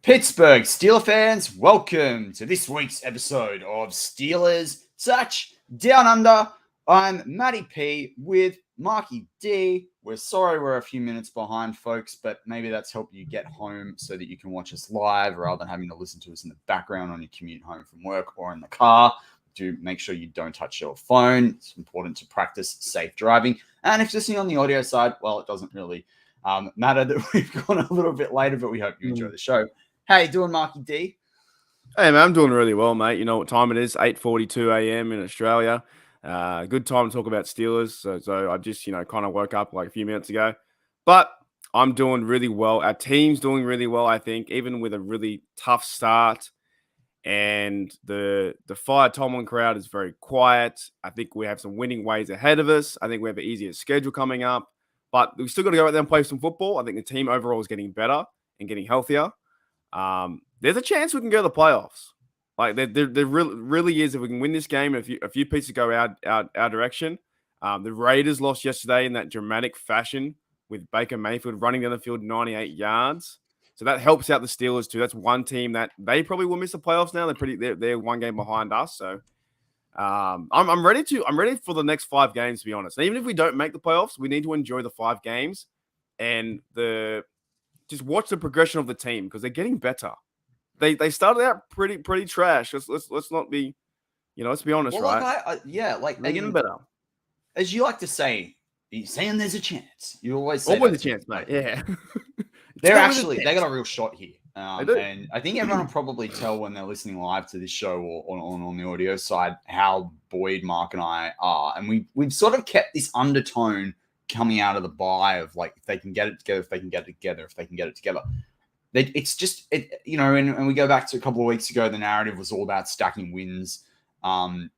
Pittsburgh Steelers fans, welcome to this week's episode of Steelers Touch Down Under. I'm Matty P with Marky D. We're sorry we're a few minutes behind, folks, but maybe that's helped you get home so that you can watch us live rather than having to listen to us in the background on your commute home from work or in the car. Do make sure you don't touch your phone. It's important to practice safe driving. And if you're listening on the audio side, well, it doesn't really matter that we've gone a little bit later, but we hope you enjoy the show. How you doing, Marky D? Hey, man, I'm doing really well, mate. You know what time it is? 8:42 a.m. in Australia. Good time to talk about Steelers. So I just, kind of woke up like a few minutes ago. But I'm doing really well. Our team's doing really well, I think, even with a really tough start. And the Fire Tomlin crowd is very quiet. I think we have some winning ways ahead of us. I think we have an easier schedule coming up. But we still got to go out there and play some football. I think the team overall is getting better and getting healthier. There's a chance we can go to the playoffs. Like there really is. If we can win this game, a few pieces go our direction. The Raiders lost yesterday in that dramatic fashion with Baker Mayfield running down the field 98 yards. So that helps out the Steelers too. That's one team that they probably will miss the playoffs now. They're one game behind us. So I'm ready for the next 5 games, to be honest. And even if we don't make the playoffs, we need to enjoy the 5 games and just watch the progression of the team because they're getting better. They started out pretty trash. Let's not be, let's be honest, well, right? They're getting better. As you like to say, you're saying there's a chance. You always say always a chance, mate. Yeah, they got a real shot here. And I think everyone will probably tell when they're listening live to this show or on the audio side how buoyed Mark and I are, and we've sort of kept this undertone coming out of the bye of like if they can get it together, if they can get it together. It's just and we go back to a couple of weeks ago, the narrative was all about stacking wins. And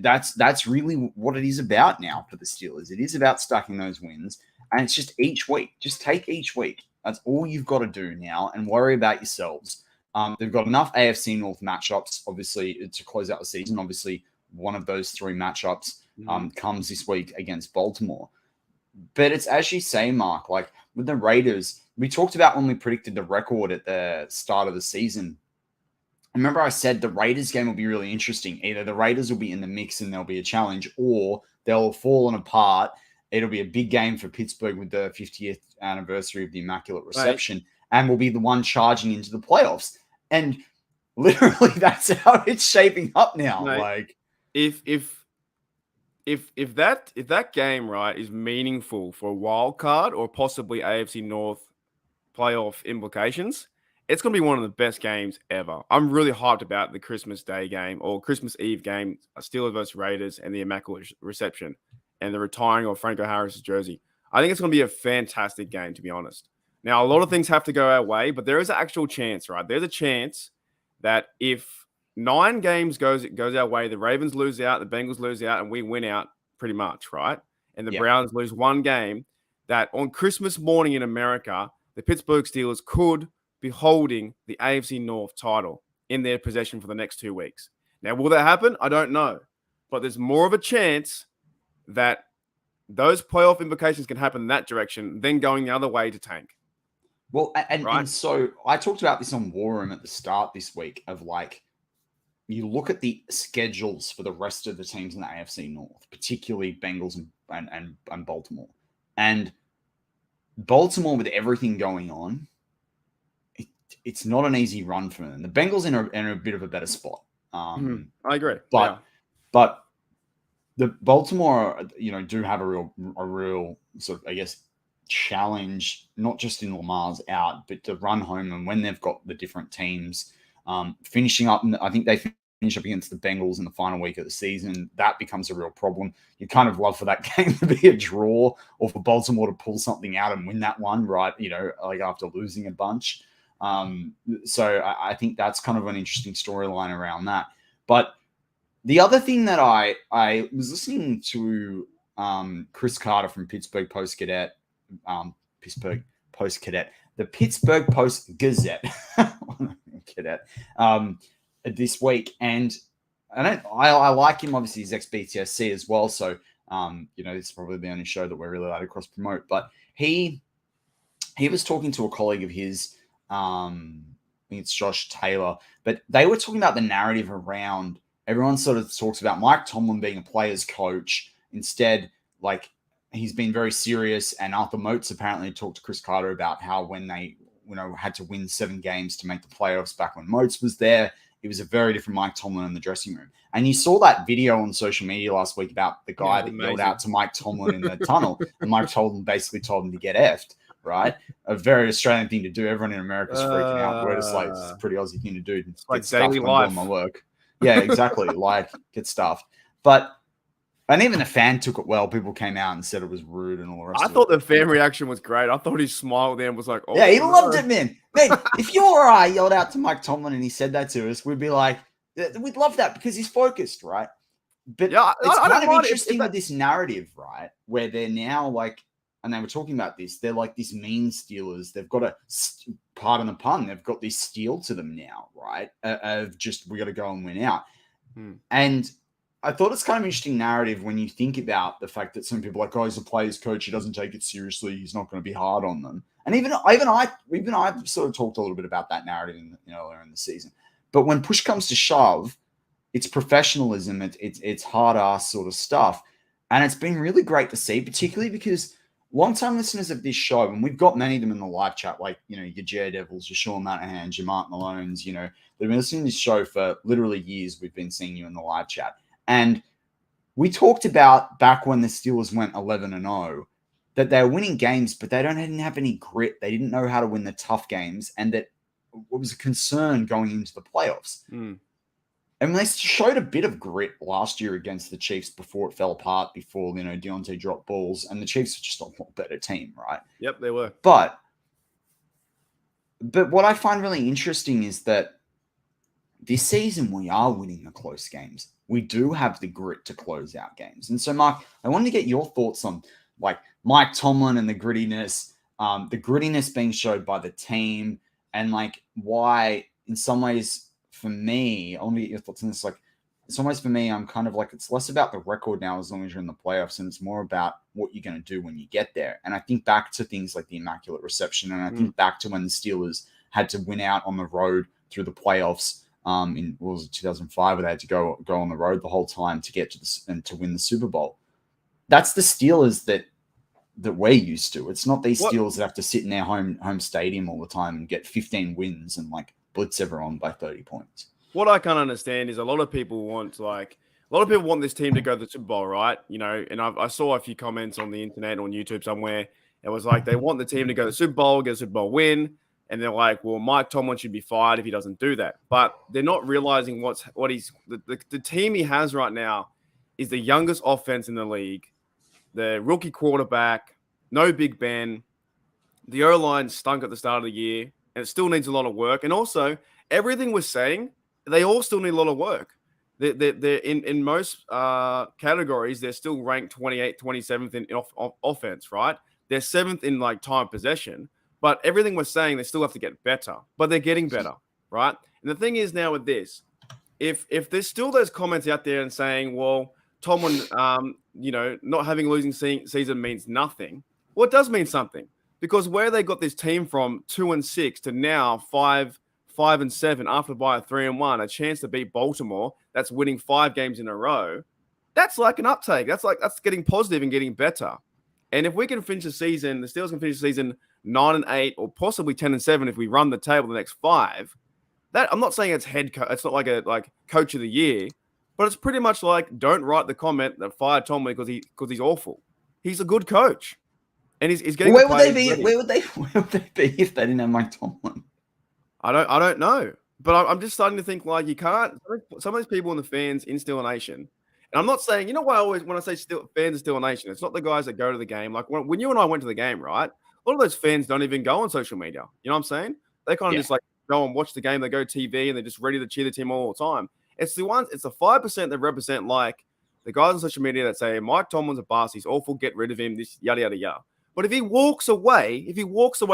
that's really what it is about now for the Steelers. It is about stacking those wins, and it's just each week. Just take each week. That's all you've got to do now, and worry about yourselves. They've got enough AFC North matchups, obviously, to close out the season. Obviously, one of those 3 matchups comes this week against Baltimore. But it's as you say, Mark, like with the Raiders, we talked about when we predicted the record at the start of the season. Remember I said the Raiders game will be really interesting. Either the Raiders will be in the mix and there'll be a challenge, or they'll have fallen apart. It'll be a big game for Pittsburgh with the 50th anniversary of the Immaculate Reception, and will be the one charging into the playoffs. And literally that's how it's shaping up now. Mate, like if that game, right, is meaningful for a wild card or possibly AFC North playoff implications, it's going to be one of the best games ever. I'm really hyped about the Christmas Day game or Christmas Eve game, Steelers versus Raiders, and the Immaculate Reception and the retiring of Franco Harris's jersey. I think it's going to be a fantastic game, to be honest. Now, a lot of things have to go our way, but there is an actual chance, right? There's a chance that if 9 games goes our way, the Ravens lose out, the Bengals lose out, and we win out pretty much, right? And the Browns lose 1 game, that on Christmas morning in America, the Pittsburgh Steelers could be holding the AFC North title in their possession for the next 2 weeks. Now, will that happen? I don't know. But there's more of a chance that those playoff implications can happen in that direction than going the other way to tank. Well, and so I talked about this on War Room at the start this week of like, you look at the schedules for the rest of the teams in the AFC North, particularly Bengals and Baltimore. And Baltimore, with everything going on, it's not an easy run for them. The Bengals in a bit of a better spot. I agree. But the Baltimore, do have a real sort of, I guess, challenge, not just in Lamar's out, but to run home. And when they've got the different teams finishing up, and I think they finish up against the Bengals in the final week of the season, that becomes a real problem. You kind of love for that game to be a draw or for Baltimore to pull something out and win that one, right? Like after losing a bunch. So I think that's kind of an interesting storyline around that. But the other thing that I was listening to Chris Carter from Pittsburgh Post-Gazette, the Pittsburgh Post-Gazette, this week, and I like him. Obviously, he's ex-BTSC as well, so this is probably the only show that we're really allowed to cross promote. But he was talking to a colleague of his think it's Josh Taylor, but they were talking about the narrative around everyone sort of talks about Mike Tomlin being a player's coach. Instead, like he's been very serious. And Arthur Motes apparently talked to Chris Carter about how when they, had to win 7 games to make the playoffs back when Motes was there, it was a very different Mike Tomlin in the dressing room. And you saw that video on social media last week about the guy that yelled out to Mike Tomlin in the tunnel. And Mike Tomlin basically told him to get effed, right? A very Australian thing to do. Everyone in America's freaking out. We're just like, it's a pretty Aussie thing to do. It's like daily life. My work. Yeah, exactly. Like, get stuffed. And even the fan took it well. People came out and said it was rude and all the rest of it. I thought the fan reaction was great. I thought he smiled there and was like, oh. Yeah, he loved it, man. Man, if you or I yelled out to Mike Tomlin and he said that to us, we'd be like, we'd love that because he's focused, right? But yeah, it's kind of interesting with this narrative, right? Where they're now like, and they were talking about this, they're like this mean Steelers. They've got pardon the pun, they've got this steel to them now, right? Of just, we got to go and win out. And I thought it's kind of an interesting narrative when you think about the fact that some people are like, oh, he's a player's coach. He doesn't take it seriously. He's not going to be hard on them. And even I've sort of talked a little bit about that narrative earlier in the season. But when push comes to shove, it's professionalism. It's hard ass sort of stuff. And it's been really great to see, particularly because long-time listeners of this show, and we've got many of them in the live chat, like, your J Devils, your Sean Monahan, your Mark Malones, they've been listening to this show for literally years. We've been seeing you in the live chat. And we talked about back when the Steelers went 11-0 that they were winning games, but they didn't have any grit. They didn't know how to win the tough games, and that was a concern going into the playoffs. And they showed a bit of grit last year against the Chiefs before it fell apart, before Dionte dropped balls, and the Chiefs were just a lot better team, right? Yep, they were. But what I find really interesting is that this season we are winning the close games. We do have the grit to close out games. And so, Mark, I wanted to get your thoughts on like Mike Tomlin and the grittiness being showed by the team, and like why in some ways for me, I want to get your thoughts on this. Like in some ways for me, I'm kind of like, it's less about the record now as long as you're in the playoffs, and it's more about what you're going to do when you get there. And I think back to things like the Immaculate Reception, and I think back to when the Steelers had to win out on the road through the playoffs. In what was it, 2005, where they had to go on the road the whole time to get to this and to win the Super Bowl. That's the Steelers that we're used to. It's not these Steelers that have to sit in their home stadium all the time and get 15 wins and like blitz everyone by 30 points. What I can't understand is a lot of people want this team to go to the Super Bowl, right? And I saw a few comments on the internet on YouTube somewhere. It was like they want the team to go to the Super Bowl, get a Super Bowl win. And they're like, well, Mike Tomlin should be fired if he doesn't do that. But they're not realizing the team he has right now is the youngest offense in the league, the rookie quarterback, no Big Ben. The O-line stunk at the start of the year, and it still needs a lot of work. And also, everything we're saying, they all still need a lot of work. They're in most categories, they're still ranked 28th, 27th in offense, right? They're 7th in like time possession. But everything we're saying, they still have to get better. But they're getting better, right? And the thing is now with this, if there's still those comments out there and saying, well, Tomlin, not having a losing season means nothing. Well, it does mean something. Because where they got this team from 2-6 to now 5-7 after by a 3-1, a chance to beat Baltimore, that's winning 5 games in a row. That's like an uptake. That's getting positive and getting better. And if we can finish the season, the Steelers can finish the season 9-8 or possibly 10-7 if we run the table the next 5. That I'm not saying it's head coach. It's not like coach of the year, but it's pretty much like don't write the comment that fired Tomlin because he's awful. He's a good coach, and he's getting. Where would they be? Where would they be if they didn't have Mike Tomlin? I don't know, but I'm just starting to think like you can't. Some of these people in the fans in Steel Nation. And I'm not saying, when I say fans of Steel Nation, it's not the guys that go to the game. Like when you and I went to the game, right? A lot of those fans don't even go on social media. You know what I'm saying? They kind of just like go and watch the game. They go TV and they're just ready to cheer the team all the time. It's the 5% that represent like the guys on social media that say Mike Tomlin's a bust, he's awful, get rid of him, this yada yada yada. But if he walks away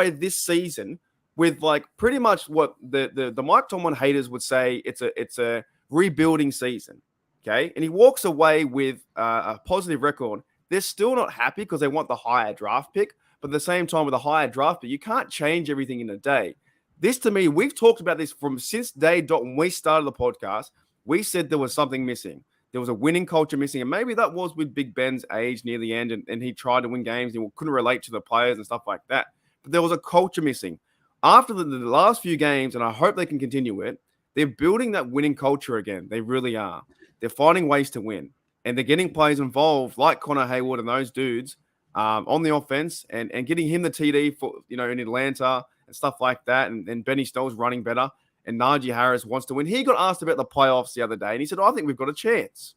this season with like pretty much what the Mike Tomlin haters would say, it's a rebuilding season. Okay, and he walks away with a positive record. They're still not happy because they want the higher draft pick. But at the same time, with a higher draft pick, you can't change everything in a day. This to me, we've talked about this from since day dot when we started the podcast. We said there was something missing. There was a winning culture missing. And maybe that was with Big Ben's age near the end. And he tried to win games and couldn't relate to the players and stuff like that. But there was a culture missing. After the last few games, and I hope they can continue it, they're building that winning culture again. They really are. They're finding ways to win. And they're getting players involved like Connor Hayward and those dudes on the offense and getting him the TD for, in Atlanta and stuff like that. And Benny Snell's running better. And Najee Harris wants to win. He got asked about the playoffs the other day, and he said, I think we've got a chance.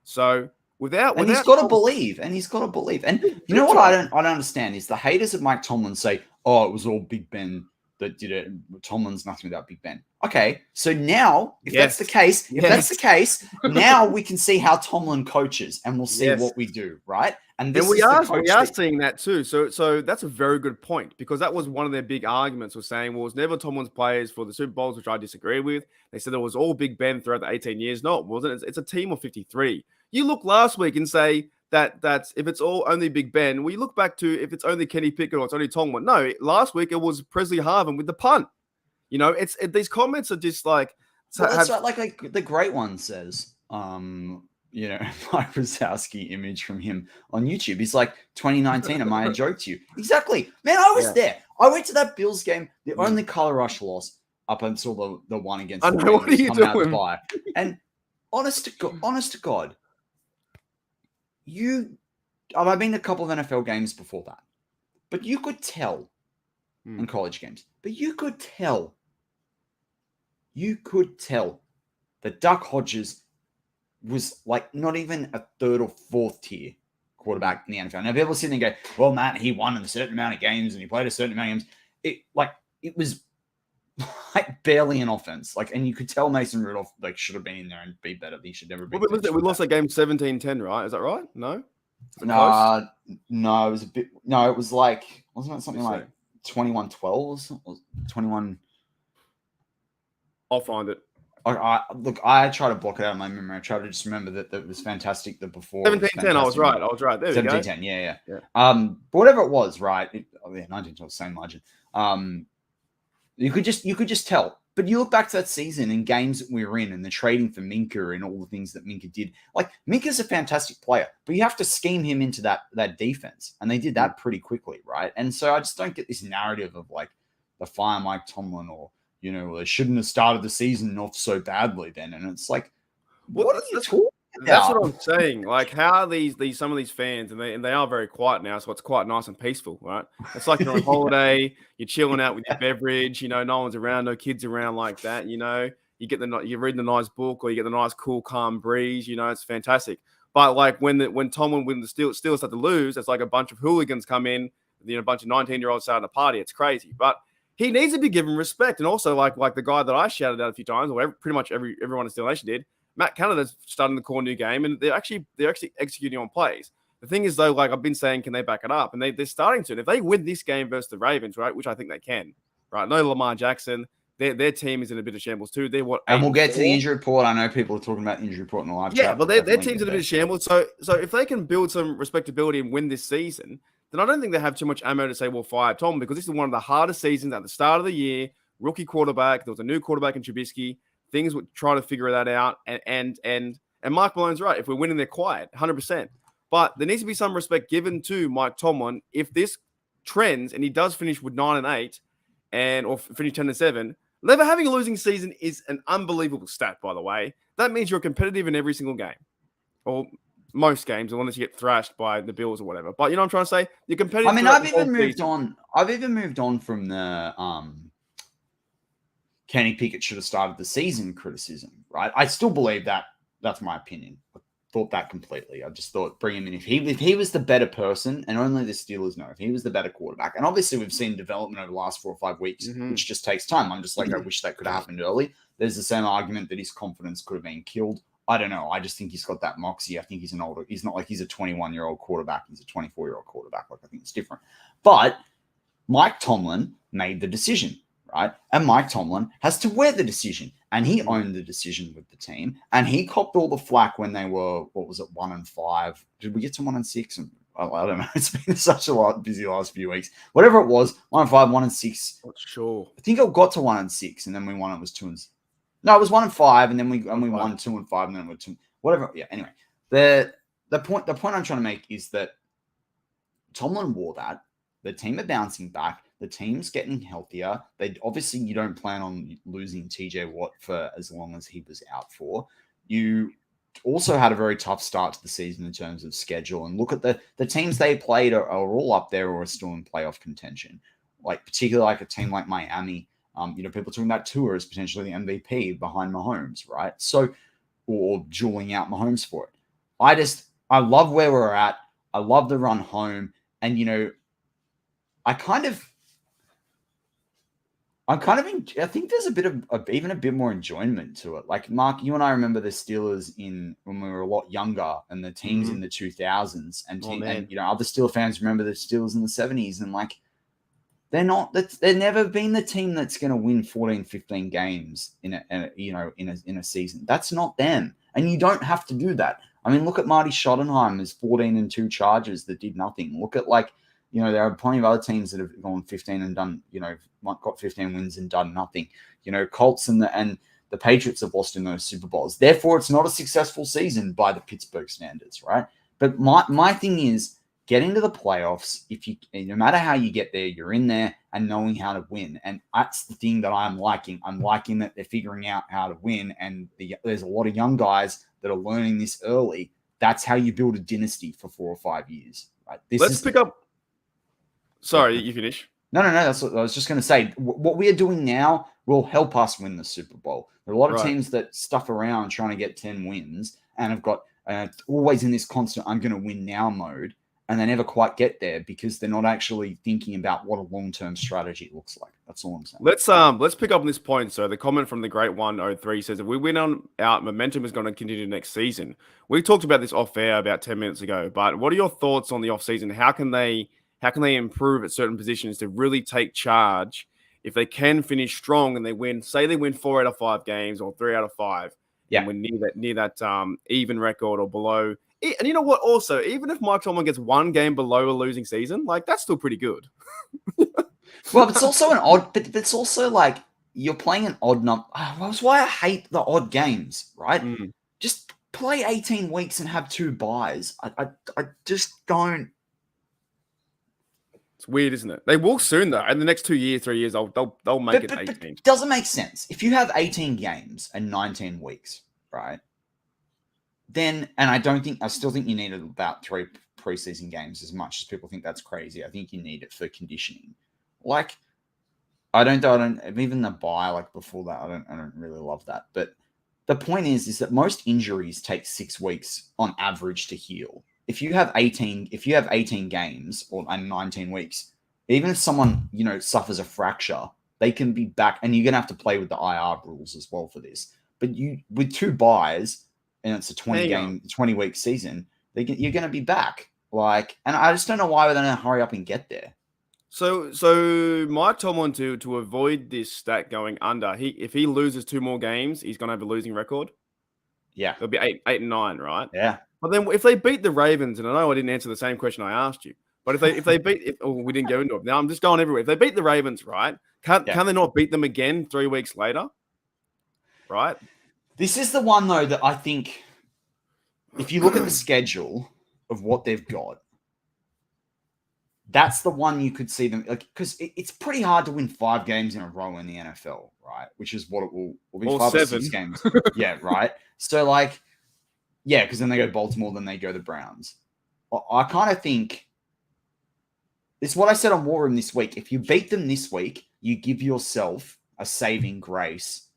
So without he's got to believe. And you know what I don't understand is the haters of Mike Tomlin say, oh, it was all Big Ben that did it. Tomlin's nothing without Big Ben. Okay, so now, if that's the case, now we can see how Tomlin coaches, and we'll see what we do, right? And we are seeing that too. So that's a very good point, because that was one of their big arguments, was saying, well, it was never Tomlin's players for the Super Bowls, which I disagree with. They said it was all Big Ben throughout the 18 years. No, it wasn't. It's a team of 53. You look last week and say that's if it's all only Big Ben. Well, you look back to if it's only Kenny Pickett or it's only Tomlin. No, last week it was Presley Harvin with the punt. These comments are just like... like the great one says, Mike Wazowski image from him on YouTube. He's like, 2019, am I a joke to you? Exactly. Man, I was there. I went to that Bills game, the only color rush loss up until the one against the Ravens. What are you doing? And honest to God, I've been to a couple of NFL games before that, but you could tell in college games, you could tell that Duck Hodges was like not even a third or fourth tier quarterback in the NFL. Now people sit there and go, well, Matt, he won in a certain amount of games and he played a certain amount of games. It was like barely an offense. And you could tell Mason Rudolph should have been in there and be better. He should never be. We lost that game 17-10, right? Is that right? No? No, it was a bit. No, it was wasn't it something like 21-12 or 21? I'll find it. I try to block it out of my memory. I try to just remember that it was fantastic the before. 17-10, I was right. There we go. 17-10, yeah. But whatever it was, right? 19-12, same margin. You could just tell. But you look back to that season and games that we were in and the trading for Minka and all the things that Minka did. Minka's a fantastic player, but you have to scheme him into that defense. And they did that pretty quickly, right? And so I just don't get this narrative of the fire Mike Tomlin or, they shouldn't have started the season off so badly then. And it's like, what are you talking about? That's what I'm saying. How are these some of these fans, and they are very quiet now, so it's quite nice and peaceful, right? It's like you're on holiday, you're chilling out with your beverage, no one's around, no kids around like that, you're reading a nice book, or you get the nice, cool, calm breeze, it's fantastic. But when Tomlin wins the Steelers start to lose, it's like a bunch of hooligans come in, a bunch of 19-year-olds starting a party. It's crazy, but he needs to be given respect. And also, like the guy that I shouted out a few times, or pretty much everyone in Steel Nation did, Matt Canada's starting the core new game, and they're actually executing on plays. The thing is, though, I've been saying, can they back it up? And they're starting to. And if they win this game versus the Ravens, right, which I think they can, right? No Lamar Jackson. Their team is in a bit of shambles too. And we'll get to the injury report. I know people are talking about the injury report in the live chat. Yeah, but their team's in a bit of shambles. So if they can build some respectability and win this season, then I don't think they have too much ammo to say, well, fire Tom, because this is one of the hardest seasons at the start of the year. Rookie quarterback. There was a new quarterback in Trubisky. Things would try to figure that out. And Mike Malone's right. If we're winning, they're quiet, 100%. But there needs to be some respect given to Mike Tomlin. If this trends and he does finish with 9-8 or finish 10-7, never having a losing season is an unbelievable stat, by the way. That means you're competitive in every single game, or most games, unless you get thrashed by the Bills or whatever. But you know what I'm trying to say? You're competitive. I mean, I've even moved on from the Kenny Pickett should have started the season criticism, right? I still believe that. That's my opinion. I thought that completely. I just thought bring him in if he was the better person, and only the Steelers know if he was the better quarterback. And obviously we've seen development over the last 4 or 5 weeks, which just takes time. I'm just like, I wish that could have happened early. There's the same argument that his confidence could have been killed. I don't know. I just think he's got that moxie. I think he's he's not like he's a 21-year-old quarterback. He's a 24-year-old quarterback. I think it's different. But Mike Tomlin made the decision, right? And Mike Tomlin has to wear the decision. And he owned the decision with the team. And he copped all the flack when they were, 1-5. Did we get to 1-6? I don't know. It's been such a busy last few weeks. Whatever it was, 1-5, 1-6. Not sure. I think it got to 1-6, and then we won. It was 2-6. No, it was 1-5, and then we won 2-5, and then we 2. Whatever. Yeah. Anyway, the point I'm trying to make is that Tomlin wore that. The team are bouncing back. The team's getting healthier. Obviously you don't plan on losing TJ Watt for as long as he was out for. You also had a very tough start to the season in terms of schedule. And look at the teams they played are all up there or are still in playoff contention. Like particularly like a team like Miami. People talking about Tua as potentially the MVP behind Mahomes, right? So, or dueling out Mahomes for it. I love where we're at. I love the run home. And, I think there's a bit of even a bit more enjoyment to it. Like Mark, you and I remember the Steelers when we were a lot younger, and the teams in the 2000s, and other Steelers fans remember the Steelers in the 70s, and like they've never been the team that's going to win 14, 15 games in a season. That's not them, and you don't have to do that. I mean, look at Marty Schottenheimer's 14-2 charges that did nothing. Look at there are plenty of other teams that have gone 15 and done, got 15 wins and done nothing. Colts and the Patriots have lost in those Super Bowls. Therefore, it's not a successful season by the Pittsburgh standards, right? But my thing is getting to the playoffs. No matter how you get there, you're in there and knowing how to win. And that's the thing that I'm liking. I'm liking that they're figuring out how to win. And there's a lot of young guys that are learning this early. That's how you build a dynasty for 4 or 5 years, right? Let's pick up. Sorry, you finish. No. That's what I was just going to say. What we are doing now will help us win the Super Bowl. There are a lot of teams that stuff around trying to get 10 wins and have got always in this constant "I'm going to win now" mode, and they never quite get there because they're not actually thinking about what a long-term strategy looks like. That's all I'm saying. Let's pick up on this point. So the comment from the Great 103 says, if we win on our momentum is going to continue next season. We talked about this off air about 10 minutes ago, but what are your thoughts on the off season? How can they improve at certain positions to really take charge if they can finish strong and they win 4 out of 5 games or 3 out of 5? Yeah. And we're near that even record or below. And you know what? Also, even if Mike Tomlin gets 1 game below a losing season, that's still pretty good. Well, it's also but it's also like you're playing an odd number. That's why I hate the odd games, right? Just play 18 weeks and have 2 buys. I just don't. It's weird, isn't it? They will soon, though. In the next 2 years, 3 years, they'll make it 18. But it doesn't make sense. If you have 18 games and 19 weeks, right? Then, and I still think you need about 3 preseason games as much as people think that's crazy. I think you need it for conditioning. I don't even the bye before that. I don't really love that. But the point is that most injuries take 6 weeks on average to heal. If you have 18 games and 19 weeks, even if someone, suffers a fracture, they can be back, and you're going to have to play with the IR rules as well for this. But with 2 buys, and it's a 20-week season, you're going to be back. And I just don't know why we're going to hurry up and get there. So Mike Tomlin to avoid this stat going under, if he loses 2 more games, he's going to have a losing record. Yeah, it'll be 8-9, right? Yeah. But then if they beat the Ravens, and I know I didn't answer the same question I asked you, but if they beat, we didn't go into it. Now I'm just going everywhere. If they beat the Ravens, right? Can they not beat them again 3 weeks later? Right. This is the one though that I think, if you look at the schedule of what they've got, that's the one you could see them because it's pretty hard to win 5 games in a row in the NFL, right? Which is what it will be, or 5 7. or 6 games. Yeah, right. So because then they go Baltimore, then they go the Browns. I kind of think it's what I said on War Room this week. If you beat them this week, you give yourself a saving grace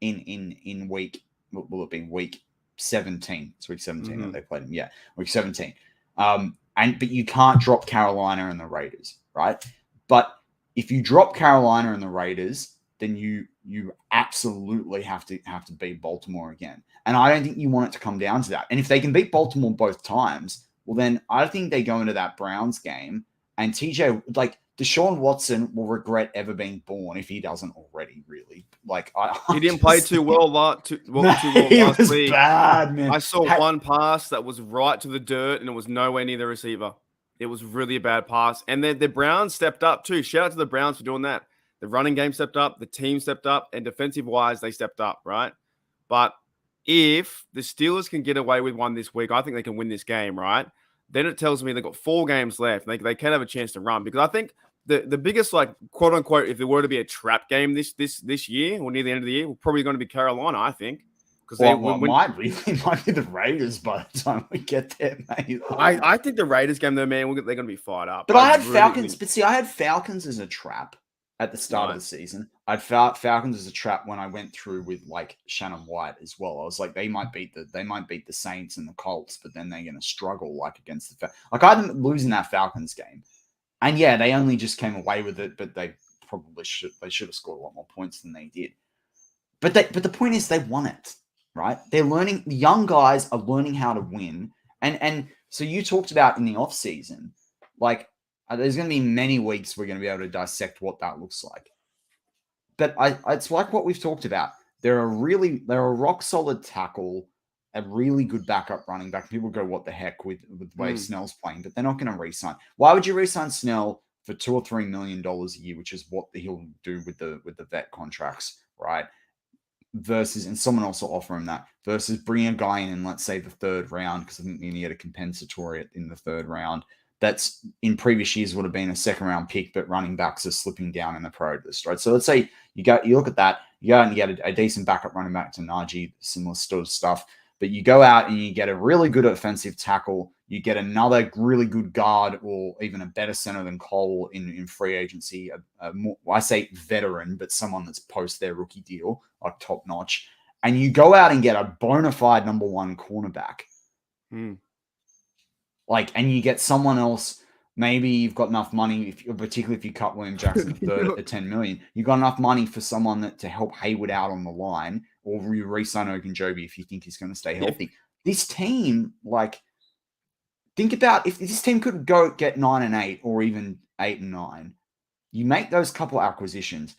in week. Will it be week 17? It's week 17 that they played them. Yeah, week 17. But you can't drop Carolina and the Raiders, right? But if you drop Carolina and the Raiders, then you absolutely have to beat Baltimore again. And I don't think you want it to come down to that. And if they can beat Baltimore both times, well, then I think they go into that Browns game and Deshaun Watson will regret ever being born if he doesn't already, really. He didn't play too well last he was week. Bad, man. I saw one pass that was right to the dirt and it was nowhere near the receiver. It was really a bad pass. And then the Browns stepped up too. Shout out to the Browns for doing that. The running game stepped up, the team stepped up, and defensive-wise, they stepped up, right? But if the Steelers can get away with one this week, I think they can win this game, right? Then it tells me they've got 4 games left. They can have a chance to run, because I think the biggest, like, quote unquote, if there were to be a trap game this year or near the end of the year, we're probably going to be Carolina, I think. Because might be the Raiders by the time we get there, mate. I think the Raiders game, though, man, they're going to be fired up. But I had Falcons. But see, I had Falcons as a trap at the start of the season. I'd Falcons as a trap when I went through with like Shannon White as well. I was like, they might beat the Saints and the Colts, but then they're going to struggle like against the like I had them losing that Falcons game, and yeah, they only just came away with it, but they probably should have scored a lot more points than they did. But the point is, they won it. Right? They're learning, the young guys are learning how to win. And so you talked about in the off season, like there's going to be many weeks we're going to be able to dissect what that looks like. But it's like what we've talked about. They're a rock solid tackle, a really good backup running back. People go, what the heck with the way Snell's playing, but they're not going to re-sign. Why would you re-sign Snell for $2 or $3 million a year, which is what he'll do with the vet contracts, right? Versus, and someone else will offer him that, versus bringing a guy in let's say the 3rd round, because I think you get a compensatory in the 3rd round. That's in previous years would have been a 2nd round pick, but running backs are slipping down in the priority list, right? So let's say you look at that, you go out and you get a decent backup running back to Najee, similar sort of stuff. But you go out and you get a really good offensive tackle, you get another really good guard, or even a better center than Cole in free agency. I say veteran, but someone that's post their rookie deal, like top notch. And you go out and get a bona fide number 1 cornerback. Like, and you get someone else. Maybe you've got enough money, particularly if you cut William Jackson third at $10 million, you've got enough money for someone to help Hayward out on the line, or you re-sign Ogunjobi if you think he's going to stay healthy. This team, like, think about if this team could go get 9-8 or even 8-9, you make those couple acquisitions,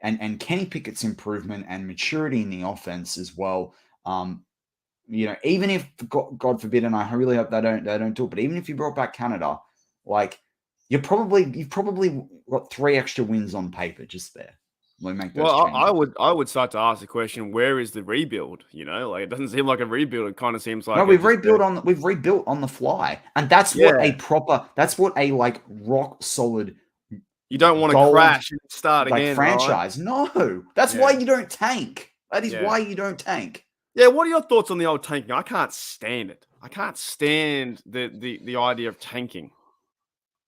and Kenny Pickett's improvement and maturity in the offense as well. Even if God forbid, and I really hope they don't do it, but even if you brought back Canada, like you've probably got 3 extra wins on paper just there. I would start to ask the question: where is the rebuild? Like it doesn't seem like a rebuild. It kind of seems like no. We've rebuilt on the fly, and that's what a like rock solid. You don't want to crash and start like again, franchise. Right? No, that's why you don't tank. That is why you don't tank. Yeah, what are your thoughts on the old tanking? I can't stand it. I can't stand the idea of tanking.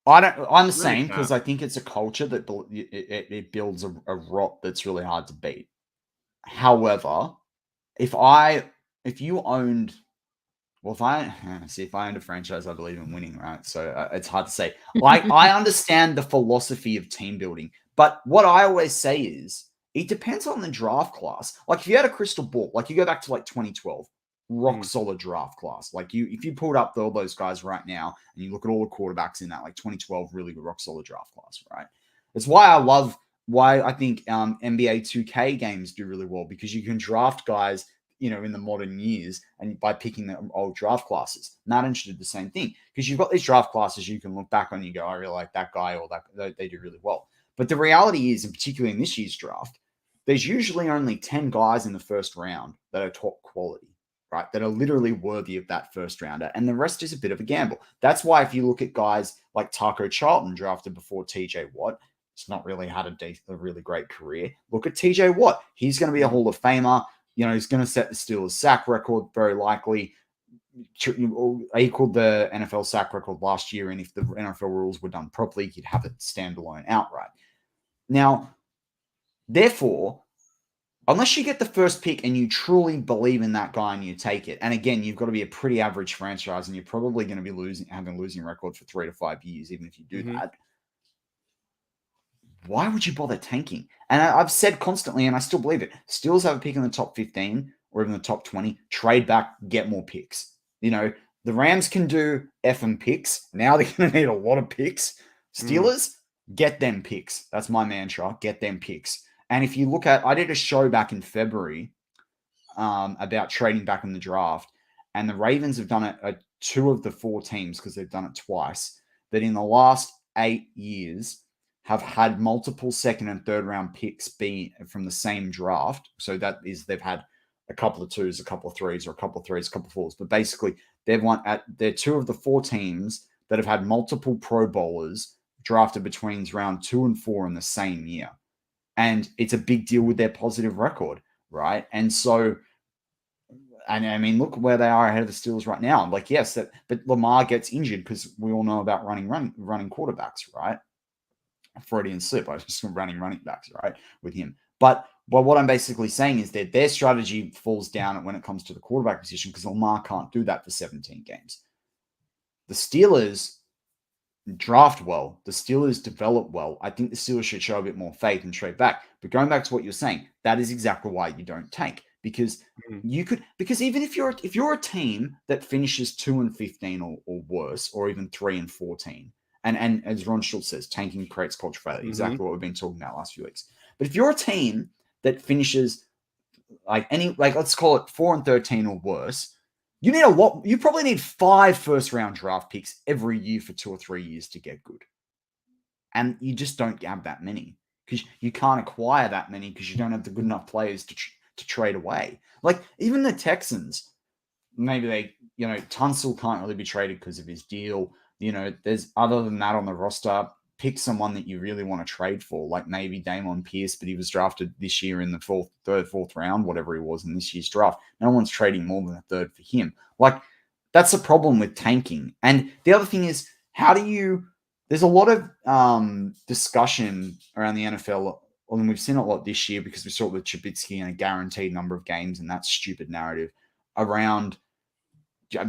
I'm the same, because I think it's a culture that it builds a rot that's really hard to beat. However, if I owned a franchise, I believe in winning, right? So it's hard to say. I understand the philosophy of team building, but what I always say is it depends on the draft class. Like if you had a crystal ball, like you go back to like 2012. Rock solid draft class. Like if you pulled up all those guys right now and you look at all the quarterbacks in that, like 2012, really good rock solid draft class, right? It's why I think NBA 2K games do really well, because you can draft guys, in the modern years, and by picking the old draft classes. Madden did the same thing, because you've got these draft classes you can look back on and you go, I really like that guy, or that they do really well. But the reality is, and particularly in this year's draft, there's usually only 10 guys in the first round that are top quality. Right, that are literally worthy of that first rounder, and the rest is a bit of a gamble. That's why if you look at guys like Taco Charlton, drafted before TJ Watt, it's not really had a really great career. Look at TJ Watt; he's going to be a Hall of Famer. He's going to set the Steelers sack record, very likely. Equaled the NFL sack record last year, and if the NFL rules were done properly, you'd have it standalone outright. Now, therefore, unless you get the first pick and you truly believe in that guy and you take it, and again, you've got to be a pretty average franchise, and you're probably going to be having a losing record for 3 to 5 years, even if you do that. Why would you bother tanking? And I've said constantly, and I still believe it, Steelers have a pick in the top 15 or even the top 20, trade back, get more picks. The Rams can do effing picks. Now they're going to need a lot of picks. Steelers, get them picks. That's my mantra, get them picks. And if you look at, I did a show back in February about trading back in the draft, and the Ravens have done it 2 of the 4 teams, because they've done it twice. that in the last 8 years have had multiple second and third round picks be from the same draft. So that is, they've had a couple of twos, a couple of threes, or a couple of threes, a couple of fours. But basically, they're 2 of the 4 teams that have had multiple Pro Bowlers drafted between round 2 and 4 in the same year. And it's a big deal with their positive record, right? And so, and I mean, look where they are ahead of the Steelers right now. Like, yes, but Lamar gets injured because we all know about running quarterbacks, right? Freudian slip. I just running backs, right, with him. But what I'm basically saying is that their strategy falls down when it comes to the quarterback position because Lamar can't do that for 17 games. The Steelers draft well. The Steelers develop well. I think the Steelers should show a bit more faith and trade back. But going back to what you're saying, that is exactly why you don't tank. Because even if you're a team that finishes 2-15 or worse, or even 3-14, and as Ron Schultz says, tanking creates culture failure. Exactly what we've been talking about last few weeks. But if you're a team that finishes let's call it 4-13 or worse, you need a lot. You probably need 5 first-round draft picks every year for 2 or 3 years to get good, and you just don't have that many because you can't acquire that many because you don't have the good enough players to trade away. Like even the Texans, maybe they, Tunsil can't really be traded because of his deal. There's other than that on the roster. Pick someone that you really want to trade for, like maybe Damon Pierce, but he was drafted this year in the fourth round, whatever he was in this year's draft. No one's trading more than a third for him. Like, that's a problem with tanking. And the other thing is, there's a lot of discussion around the NFL, and we've seen it a lot this year because we saw it with Trubisky and a guaranteed number of games and that stupid narrative around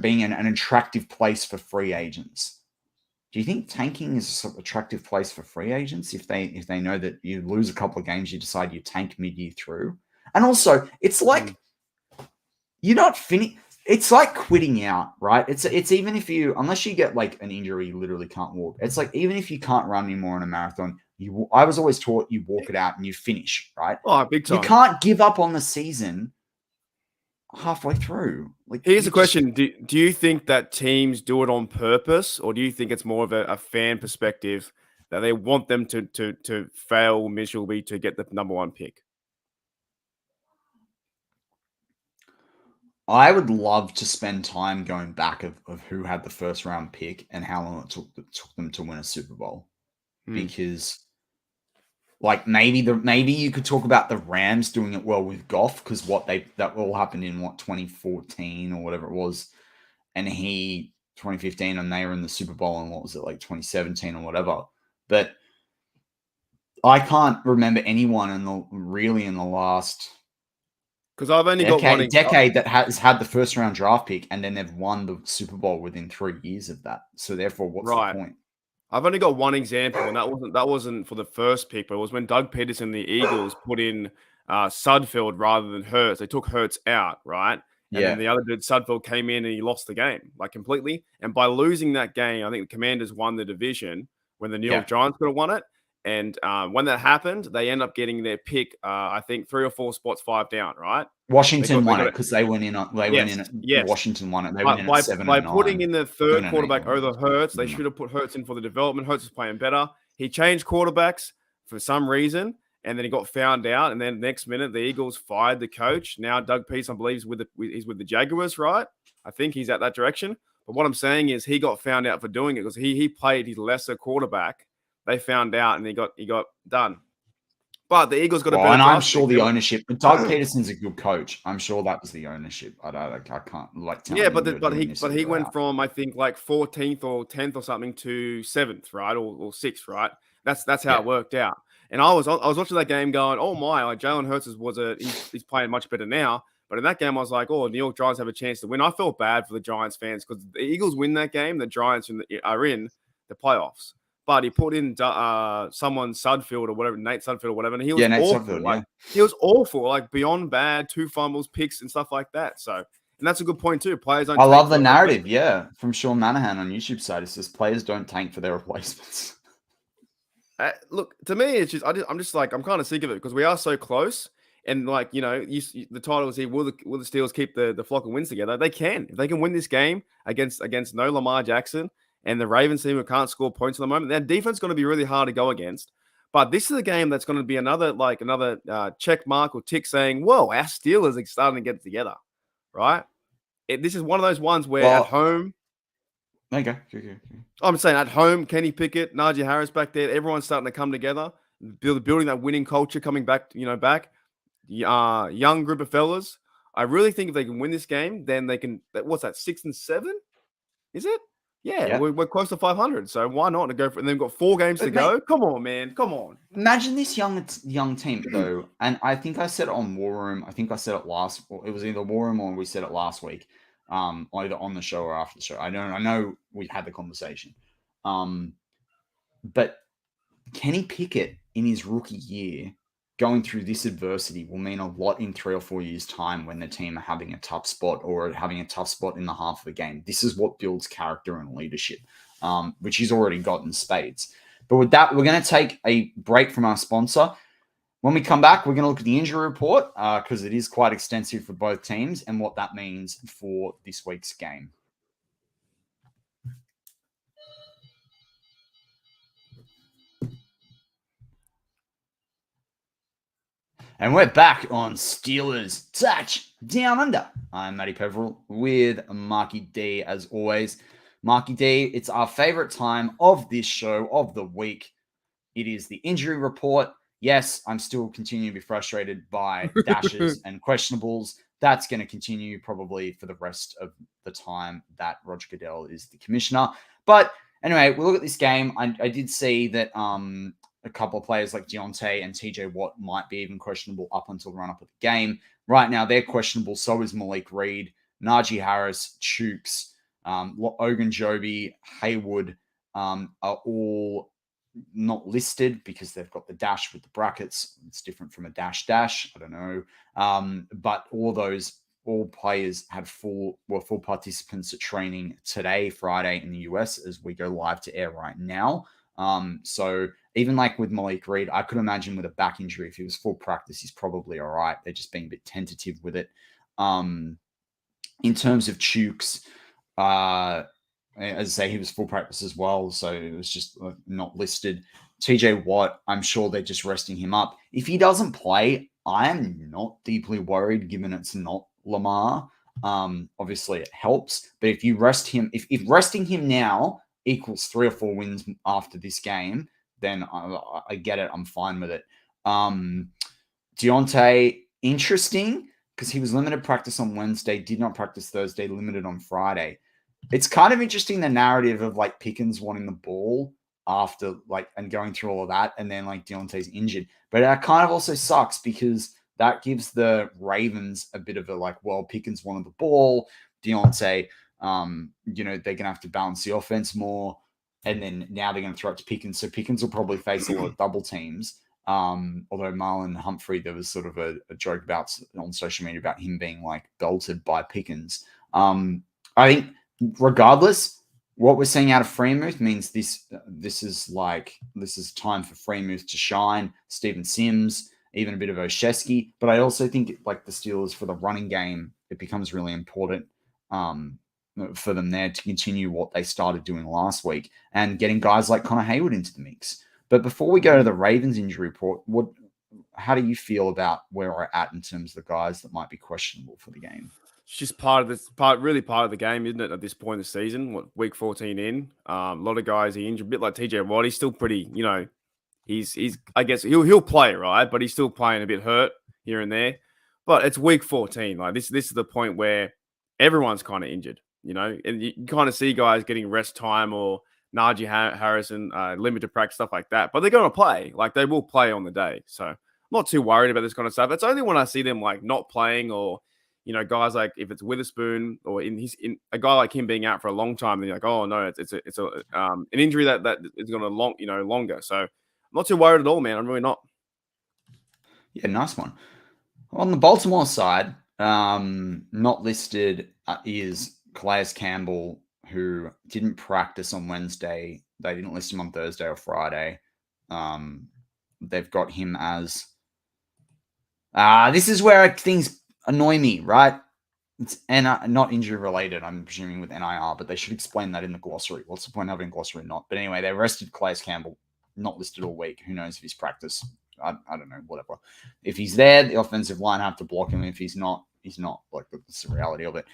being an attractive place for free agents. Do you think tanking is an attractive place for free agents if they know that you lose a couple of games, you decide you tank mid-year through? And also, it's like you're not finished. It's like quitting out, right? It's even if unless you get like an injury, you literally can't walk. It's like even if you can't run anymore in a marathon, I was always taught you walk it out and you finish, right? Oh, big time. You can't give up on the season halfway through. Like, here's a question: Do you think that teams do it on purpose, or do you think it's more of a fan perspective that they want them to fail miserably to get the number 1 pick? I would love to spend time going back of who had the first round pick and how long it took them to win a Super Bowl, because. Like maybe you could talk about the Rams doing it well with Goff because that all happened in 2014 or whatever it was, and 2015 and they were in the Super Bowl in what was it like 2017 or whatever. But I can't remember anyone in the last because I've only got one decade that has had the first round draft pick and then they've won the Super Bowl within 3 years of that. So therefore, what's the point? I've only got one example, and that wasn't for the first pick, but it was when Doug Peterson and the Eagles put in Sudfeld rather than Hurts. They took Hurts out, right? And then the other dude, Sudfeld, came in and he lost the game, like completely. And by losing that game, I think the Commanders won the division when the New York Giants could have won it. And when that happened, they end up getting their pick, I think 3 or 4 spots, 5 down, right? Washington won it because they went in. Washington won it. They went in at 7 by putting in the third quarterback over Hurts, they should have put Hurts in for the development. Hurts was playing better. He changed quarterbacks for some reason, and then he got found out. And then next minute, the Eagles fired the coach. Now Doug Peterson, I believe, he's with the Jaguars, right? I think he's at that direction. But what I'm saying is he got found out for doing it because he played his lesser quarterback. They found out and he got done. But the Eagles got a better. And I'm sure the ownership. Doug Peterson's a good coach. I'm sure that was the ownership. I can't like tell. Yeah, but he went from I think like 14th or 10th or something to 7th, right, or 6th, right? That's how it worked out. And I was watching that game going, oh my, like Jalen Hurts he's playing much better now. But in that game, I was like, oh, New York Giants have a chance to win. I felt bad for the Giants fans because the Eagles win that game. The Giants are in the playoffs. But he put in someone Sudfeld or whatever, Nate Sudfeld or whatever, and he was awful. He was awful, like beyond bad, 2 fumbles, picks, and stuff like that. So, and that's a good point too. Players don't. I love the narrative, from Sean Manahan on YouTube side. It says players don't tank for their replacements. Look, to me, it's just I'm just like I'm kind of sick of it because we are so close. And like the title is here. Will the Steelers keep the flock of wins together? They can. If they can win this game against no Lamar Jackson. and the Ravens team who can't score points at the moment. Their defense is going to be really hard to go against. But this is a game that's going to be another check mark or tick saying, whoa, our Steelers are starting to get it together, right? This is one of those ones where at home. Okay. I'm saying at home, Kenny Pickett, Najee Harris back there, everyone's starting to come together, building that winning culture coming back. Young group of fellas. I really think if they can win this game, then they can. What's that? 6-7? Is it? Yeah, yep. we're close to 500. So why not to go for? And they've got 4 games to go. Come on, man. Come on. Imagine this young team though, and I think I said it on War Room. I think I said it last. It was either War Room or we said it last week. Either on the show or after the show. I know we've had the conversation. But Kenny Pickett in his rookie year going through this adversity will mean a lot in 3 or 4 years' time when the team are having a tough spot or having a tough spot in the half of the game. This is what builds character and leadership, which he's already got in spades. But with that, we're going to take a break from our sponsor. When we come back, we're going to look at the injury report because it is quite extensive for both teams and what that means for this week's game. And we're back on Steelers Touch Down Under. I'm Matty Peverell with Marky D as always. Marky D, it's our favorite time of this show of the week. It is the injury report. Yes, I'm still continuing to be frustrated by dashes and questionables. That's going to continue probably for the rest of the time that Roger Goodell is the commissioner. But anyway, we'll look at this game. I did see that a couple of players like Dionte and TJ Watt might be even questionable up until the run-up of the game. Right now, they're questionable. So is Malik Reed, Najee Harris, Chooks, Ogunjobi, Haywood are all not listed because they've got the dash with the brackets. It's different from a dash. I don't know. But all players were full participants at training today, Friday in the US, as we go live to air right now. So even like with Malik Reed, I could imagine with a back injury, if he was full practice, he's probably all right. They're just being a bit tentative with it. In terms of Chooks, as I say, he was full practice as well, so it was just not listed. TJ Watt, I'm sure they're just resting him up. If he doesn't play, I am not deeply worried, given it's not Lamar. Obviously, it helps, but if you rest him, if resting him now equals 3 or 4 wins after this game, then I get it. I'm fine with it. Dionte, interesting, because he was limited practice on Wednesday, did not practice Thursday, limited on Friday. It's kind of interesting, the narrative of like Pickens wanting the ball after and going through all of that, and then like Dionte's injured. But that kind of also sucks because that gives the Ravens a bit of a Pickens wanted the ball, Dionte, they're gonna have to balance the offense more, and then now they're gonna throw it to Pickens. So Pickens will probably face a lot of double teams. Although Marlon Humphrey, there was sort of a joke about on social media about him being belted by Pickens. I think regardless, what we're seeing out of Freiermuth means this is time for Freiermuth to shine. Steven Sims, even a bit of Oshesky, but I also think the Steelers for the running game, it becomes really important for them there to continue what they started doing last week and getting guys like Connor Haywood into the mix. But before we go to the Ravens injury report, how do you feel about where we're at in terms of the guys that might be questionable for the game? It's just part of the game, isn't it? At this point in the season, week 14 in, a lot of guys are injured. A bit like TJ Watt, he's still pretty. He's I guess he'll play, right, but he's still playing a bit hurt here and there. But it's week 14. This is the point where everyone's kind of injured, and you kind of see guys getting rest time or Najee Harrison, limited practice, stuff like that. But they're going to play. They will play on the day. So I'm not too worried about this kind of stuff. It's only when I see them not playing or guys if it's Witherspoon or in a guy like him being out for a long time, then you're like, oh no, it's an injury that is going to longer. So I'm not too worried at all, man. I'm really not. Yeah, nice one. On the Baltimore side, not listed is Calais Campbell, who didn't practice on Wednesday. They didn't list him on Thursday or Friday. They've got him as this is where things annoy me, right? It's not injury related, I'm presuming, with NIR, but they should explain that in the glossary. What's the point of having a glossary? Not. But anyway, they arrested Calais Campbell, not listed all week. Who knows if he's practiced? I don't know, whatever. If he's there, the offensive line have to block him. If he's not, he's not. Like, that's the reality of it.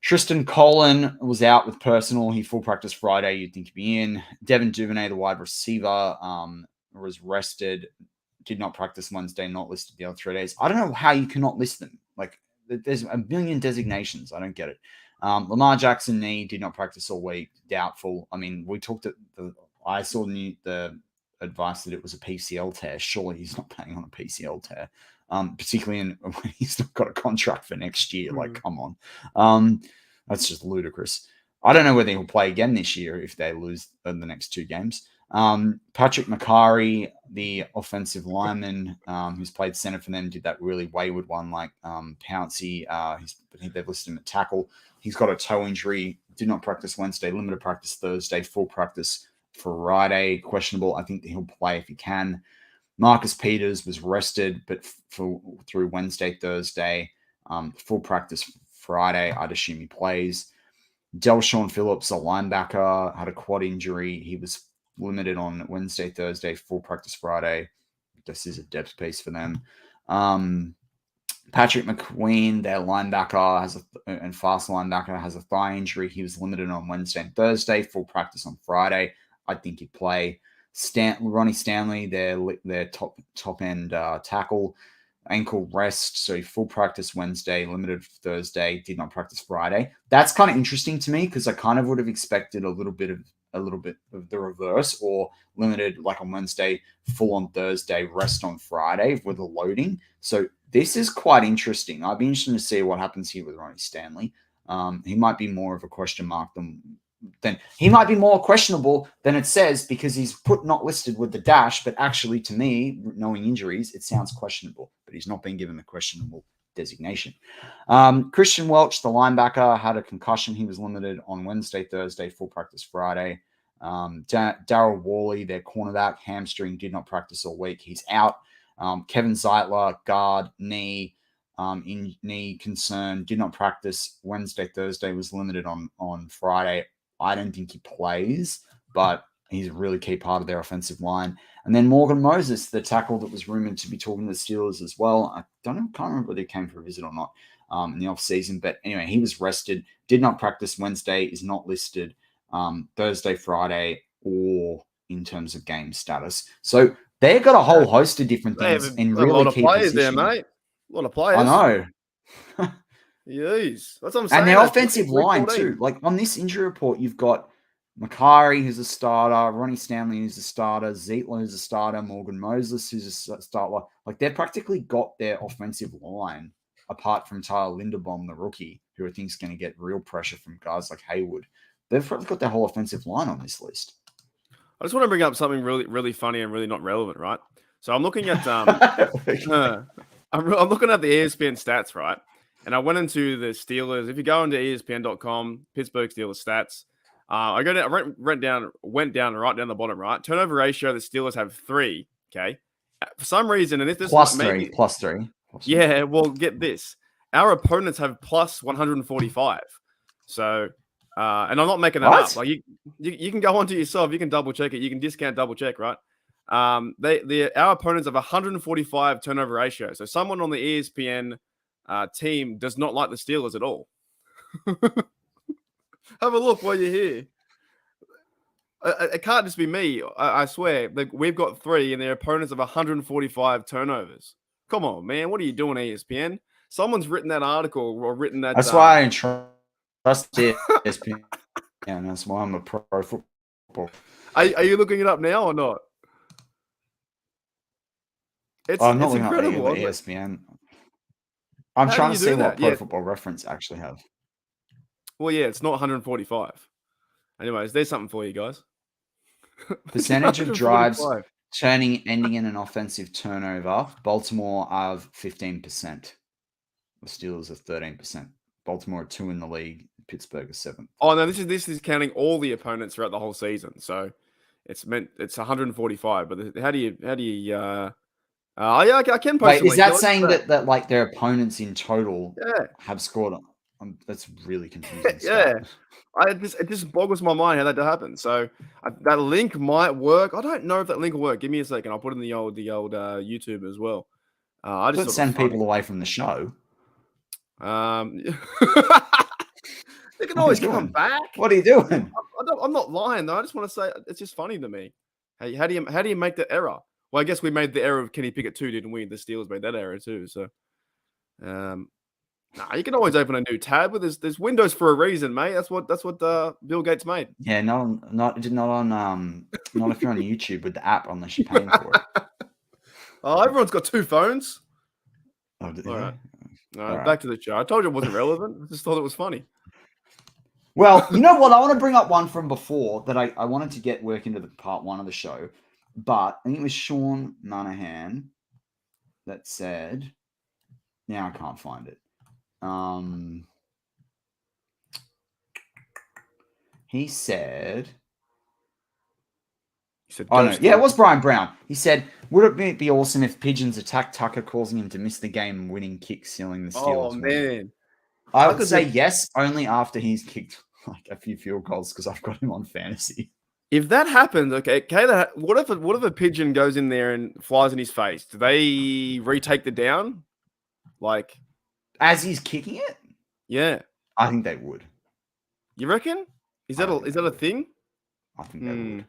Tristan Colin was out with personal. He full practice Friday. You'd think he'd be in. Devin Duvernay, the wide receiver, was rested. Did not practice Wednesday, not listed the other 3 days. I don't know how you cannot list them. Like, there's a million designations. I don't get it. Lamar Jackson knee did not practice all week. Doubtful. I mean, we talked at I saw the advice that it was a PCL tear. Surely he's not playing on a PCL tear, particularly when he's not got a contract for next year. Like, come on. That's just ludicrous. I don't know whether he'll play again this year if they lose in the next 2 games. Patrick McCarry, the offensive lineman, who's played center for them, did that really wayward one like Pouncey. They've listed him at tackle. He's got a toe injury, did not practice Wednesday, limited practice Thursday, full practice Friday, questionable. I think that he'll play if he can. Marcus Peters was rested, but through Wednesday, Thursday, full practice Friday. I'd assume he plays. Delshawn Phillips, a linebacker, had a quad injury. He was limited on Wednesday, Thursday, full practice Friday. This is a depth piece for them. Patrick McQueen, their linebacker, and fast linebacker, has a thigh injury. He was limited on Wednesday and Thursday, full practice on Friday. I think he'd play. Ronnie Stanley, their top end tackle, ankle rest, so full practice Wednesday, limited Thursday, did not practice Friday. That's kind of interesting to me because I kind of would have expected a little bit of the reverse, or limited like on Wednesday, full on Thursday, rest on Friday with the loading. So this is quite interesting. I'd be interested to see what happens here with Ronnie Stanley. He might be more of a question mark than he might be more questionable than it says because he's put not listed with the dash, but actually to me, knowing injuries, it sounds questionable, but he's not been given the questionable designation. Christian Welch, the linebacker, had a concussion. He was limited on Wednesday, Thursday, full practice Friday. Darryl Worley, their cornerback, hamstring, did not practice all week. He's out. Kevin Zeitler, guard, knee concern, did not practice Wednesday, Thursday, was limited on Friday. I don't think he plays, but he's a really key part of their offensive line. And then Morgan Moses, the tackle that was rumored to be talking to the Steelers as well. I can't remember whether he came for a visit or not in the offseason. But anyway, he was rested, did not practice Wednesday, is not listed Thursday, Friday, or in terms of game status. So they've got a whole host of different things in really key positions. There, mate. A lot of players. I know. Jeez. That's what I'm saying. And their offensive line, too. Like, on this injury report, you've got Macari, who's a starter, Ronnie Stanley, who's a starter, Zeitler, who's a starter, Morgan Moses, who's a starter. Like, they've practically got their offensive line, apart from Tyler Linderbaum, the rookie, who I think is going to get real pressure from guys like Hayward. They've probably got their whole offensive line on this list. I just want to bring up something really, really funny and really not relevant, right? So I'm looking at I'm looking at the ESPN stats, right? And I went into the Steelers. If you go into ESPN.com, Pittsburgh Steelers stats, I went down right down the bottom, right? Turnover ratio, the Steelers have 3. Okay, for some reason, and this plus three. Yeah, well, get this: our opponents have plus 145. So, and I'm not making that up. Like you can go onto yourself, you can double check it, you can discount double check, right? Our opponents have 145 turnover ratio. So someone on the ESPN team does not like the Steelers at all. Have a look while you're here. It can't just be me. I swear. Like, we've got 3 and their opponents have 145 turnovers. Come on, man. What are you doing, ESPN? Someone's written that article or written that. That's why I trust ESPN. And that's why I'm a pro football. Are you looking it up now or not? I'm not looking incredible, at ESPN. I'm trying to see what Pro Football Reference actually have. Well, yeah, it's not 145. Anyways, there's something for you guys. Percentage of drives ending in an offensive turnover. Baltimore have 15%. The Steelers are 13%. Baltimore are 2 in the league. Pittsburgh is 7th. Oh no, this is counting all the opponents throughout the whole season. So it's 145. But how do you Yeah, I can post. Wait, a is link. that Yeah, saying that like their opponents in total Yeah. have scored? That's really confusing. Yeah. It just boggles my mind how that happened. So that link might work. I don't know if that link will work. Give me a second. I'll put it in the old YouTube as well. I just Could thought send it was funny. people away from the show. They can always come back. What are you doing? I'm not lying though. I just want to say it's just funny to me. Hey, how do you make the error? Well, I guess we made the error of Kenny Pickett too, didn't we? The Steelers made that error too. So, you can always open a new tab, but there's Windows for a reason, mate. That's what Bill Gates made. Yeah, not if you're on YouTube with the app unless you're paying for it. Oh, everyone's got two phones. Oh, All right. All right. Back to the show. I told you it wasn't relevant. I just thought it was funny. Well, you know what? I want to bring up one from before that I wanted to get work into the part one of the show, but I think it was Sean Monahan that said, now I can't find it. He said, oh no, yeah, it was Brian Brown. He said, would it be awesome if Pigeons attacked Tucker, causing him to miss the game-winning kick, sealing the Steelers? Oh man, I would say yes, only after he's kicked like a few field goals because I've got him on fantasy. If that happens, okay, what if a pigeon goes in there and flies in his face? Do they retake the down? Like as he's kicking it? Yeah, I think they would. You reckon? Is that a thing? I think they would.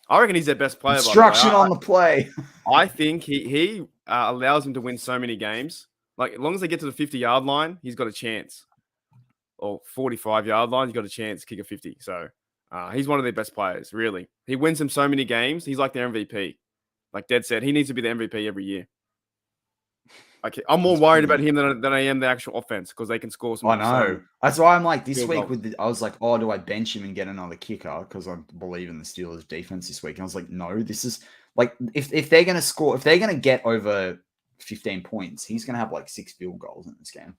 I reckon he's their best player. Instruction on the play. I think he allows him to win so many games. Like as long as they get to the 50-yard line, he's got a chance. Or 45-yard line, he's got a chance to kick a 50. So he's one of their best players, really. He wins them so many games. He's like their MVP. Like Dad said, he needs to be the MVP every year. I'm more worried about him than I am the actual offense because they can score some. I know. That's why I'm like this week I was like, oh, do I bench him and get another kicker because I believe in the Steelers defense this week? And I was like, no, this is like if they're gonna score, if they're gonna get over 15 points, he's gonna have like 6 field goals in this game.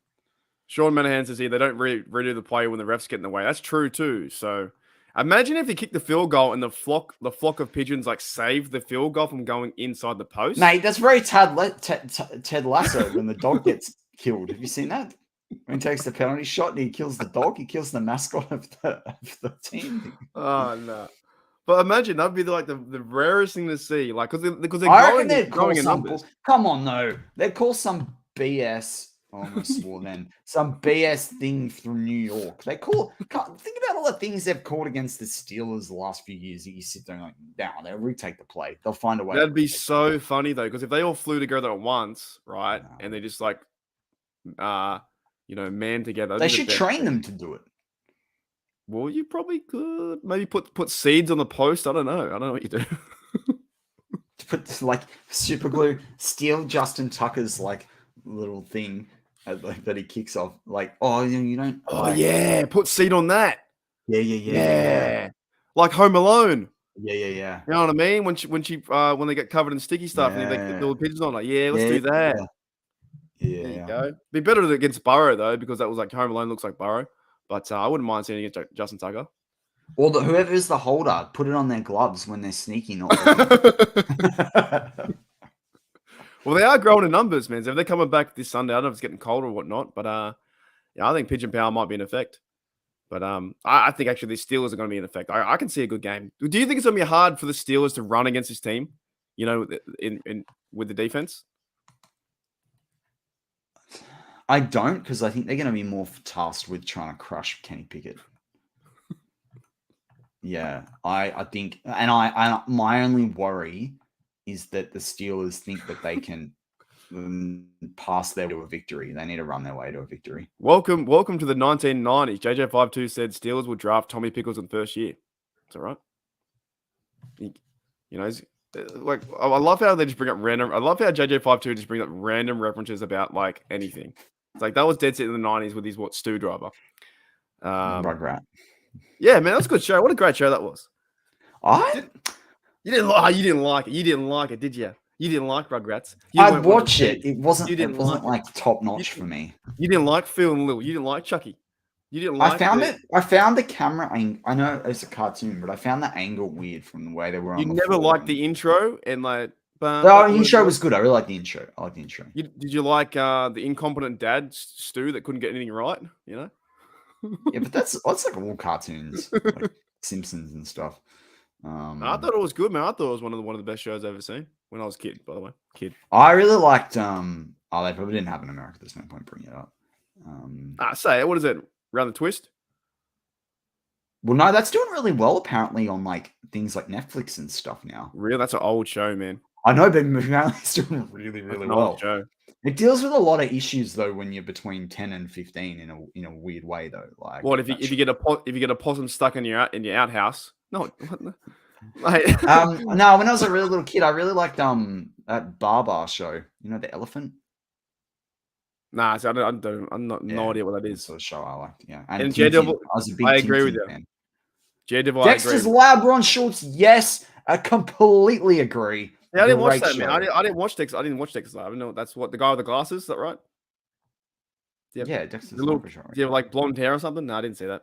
Sean Monahan says here they don't redo the play when the refs get in the way. That's true too. So imagine if he kicked the field goal and the flock of pigeons like saved the field goal from going inside the post. Mate, that's very Ted Lasso when the dog gets killed. Have you seen that? When he takes the penalty shot and he kills the dog, he kills the mascot of the team. Oh no! But imagine that'd be like the rarest thing to see. Like because they're growing in numbers. Come on, no, they call some BS. I almost swore then. Some BS thing from New York. Think about all the things they've called against the Steelers the last few years. That you sit there and like, no, they'll retake the play. They'll find a way. That'd be so funny though, because if they all flew together at once, right, and they just like, man together. They should train them to do it. Well, you probably could. Maybe put seeds on the post. I don't know what you do. Put like super glue, steal Justin Tucker's like little thing that he kicks off. Like, oh, you don't. Oh yeah, put seed on that. Yeah. Like Home Alone. Yeah. You know what I mean? When they get covered in sticky stuff and they get little pigeons on, like, let's do that. Yeah. There you go. Be better against Burrow though, because that was like Home Alone looks like Burrow. But I wouldn't mind seeing it against Justin Tucker. Or whoever is the holder, put it on their gloves when they're sneaking. Well, they are growing in numbers, man. So if they're coming back this Sunday, I don't know if it's getting cold or whatnot, but I think Pigeon Power might be in effect. But I think actually the Steelers are going to be in effect. I can see a good game. Do you think it's going to be hard for the Steelers to run against this team? With the defense? I don't, because I think they're going to be more tasked with trying to crush Kenny Pickett. Yeah, I think, and my only worry is that the Steelers think that they can pass their way to a victory. They need to run their way to a victory. Welcome to the 1990s. JJ52 said Steelers will draft Tommy Pickles in the first year. It's all right. Like I love how they just bring up random. I love how JJ52 just brings up random references about like anything. It's like that was dead set in the 90s with his stew driver. Rugrat. Yeah, man, that's a good show. What a great show that was. You didn't like it. You didn't like it, did you? You didn't like Rugrats. I'd watch it. It wasn't like top notch for me. You didn't like Phil and Lil. You didn't like Chucky. You didn't like. I found the camera. I know it's a cartoon, but I found the angle weird from the way they were. You never liked the intro and like The intro was good. I really like the intro. Did you like the incompetent dad Stu that couldn't get anything right? You know. Yeah, but that's like all cartoons, like Simpsons and stuff. I thought it was good, man. I thought it was one of the best shows I've ever seen when I was a kid. By the way, I really liked. Oh, they probably didn't have in America. There's no point bringing it up. Say what is it? Around the Twist. Well, no, that's doing really well apparently on like things like Netflix and stuff now. Really, that's an old show, man. I know, but apparently it's doing really, really well. Old show. It deals with a lot of issues though when you're between 10 and 15 in a weird way though. Like, what if you get a possum stuck in your outhouse? No, no, when I was a really little kid, I really liked that Bar show. You know, the elephant. Nah, so no idea what that is. Sort of show I liked, yeah. And Daredevil, I was a big I agree with you. fan. Daredevil, Dexter's Lab, Ron Schultz, yes, I completely agree. Yeah, I didn't watch that, man. I didn't watch Dexter. I didn't watch Dexter's Lab. I know that's what the guy with the glasses. Is that right? Yeah, Dexter's Lab for sure. Do you have like blonde hair or something? No, I didn't see that.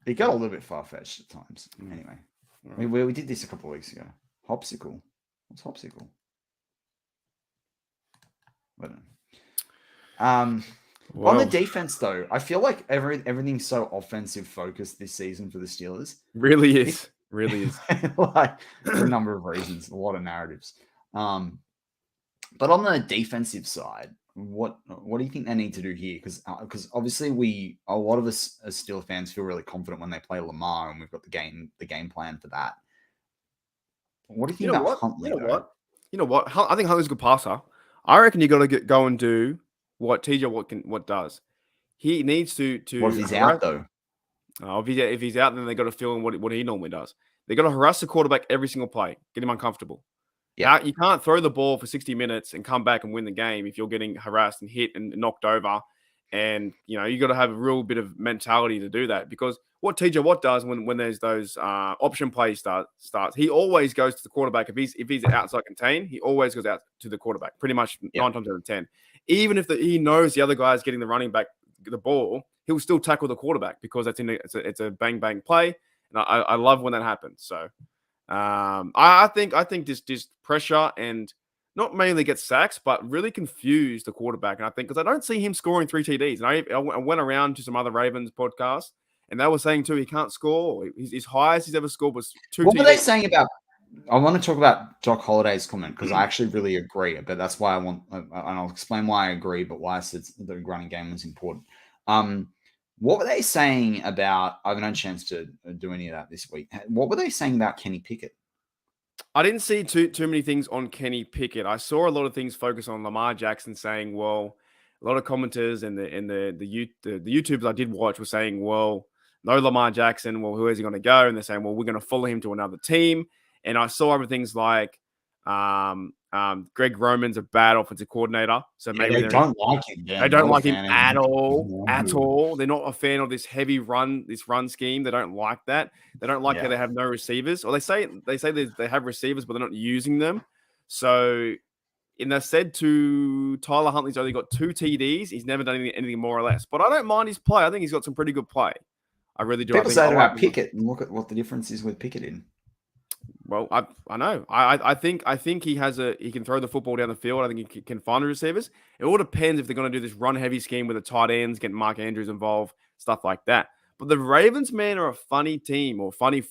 It got a little bit far-fetched at times. Anyway, right. we did this a couple of weeks ago. Hopsicle. What's Hopsicle? I don't know. On the defense, though, I feel like everything's so offensive focused this season for the Steelers. Really is. Like for a number of reasons, a lot of narratives. But on the defensive side, what do you think they need to do here? Because obviously a lot of us as Steelers fans feel really confident when they play Lamar, and we've got the game plan for that. What do you think about Huntley? You know what? I think Huntley's a good passer. I reckon you got to go and do what TJ what does. He needs to. What if he's out though? If he's out, then they got to fill in what he normally does. They got to harass the quarterback every single play, get him uncomfortable. Yeah, you can't throw the ball for 60 minutes and come back and win the game if you're getting harassed and hit and knocked over. And you got to have a real bit of mentality to do that, because what TJ Watt does when there's those option plays starts, he always goes to the quarterback. If he's outside contain, he always goes out to the quarterback. Pretty much 9 times out of 10. Even if he knows the other guy is getting the running back the ball, he'll still tackle the quarterback because it's a bang bang play. And I love when that happens. So I think just pressure and not mainly get sacks, but really confuse the quarterback. And I think because I don't see him scoring 3 TDs. And I went around to some other Ravens podcasts, and they were saying too he can't score. His highest he's ever scored was 2 TDs. What were they saying about? I want to talk about Doc Holliday's comment because I actually really agree. But that's why and I'll explain why I agree, but why I said the running game was important. What were they saying about? I haven't had a chance to do any of that this week. What were they saying about Kenny Pickett? I didn't see too many things on Kenny Pickett. I saw a lot of things focus on Lamar Jackson, saying, well, a lot of commenters and the YouTubers I did watch were saying, well, no Lamar Jackson. Well, who is he going to go? And they're saying, well, we're going to follow him to another team. And I saw other things like Greg Roman's a bad offensive coordinator, so maybe they don't like him. They don't like him at all. At all. They're not a fan of this heavy run scheme. They don't like that. They don't like how they have no receivers. Or they say they have receivers, but they're not using them. So, and they said to Tyler Huntley's only got 2 TDs. He's never done anything more or less. But I don't mind his play. I think he's got some pretty good play. I really do. People say about Pickett, and look at what the difference is with Pickett in. Well, I know. I think he can throw the football down the field. I think he can find the receivers. It all depends if they're going to do this run heavy scheme with the tight ends, get Mark Andrews involved, stuff like that. But the Ravens, man, are a funny team or funny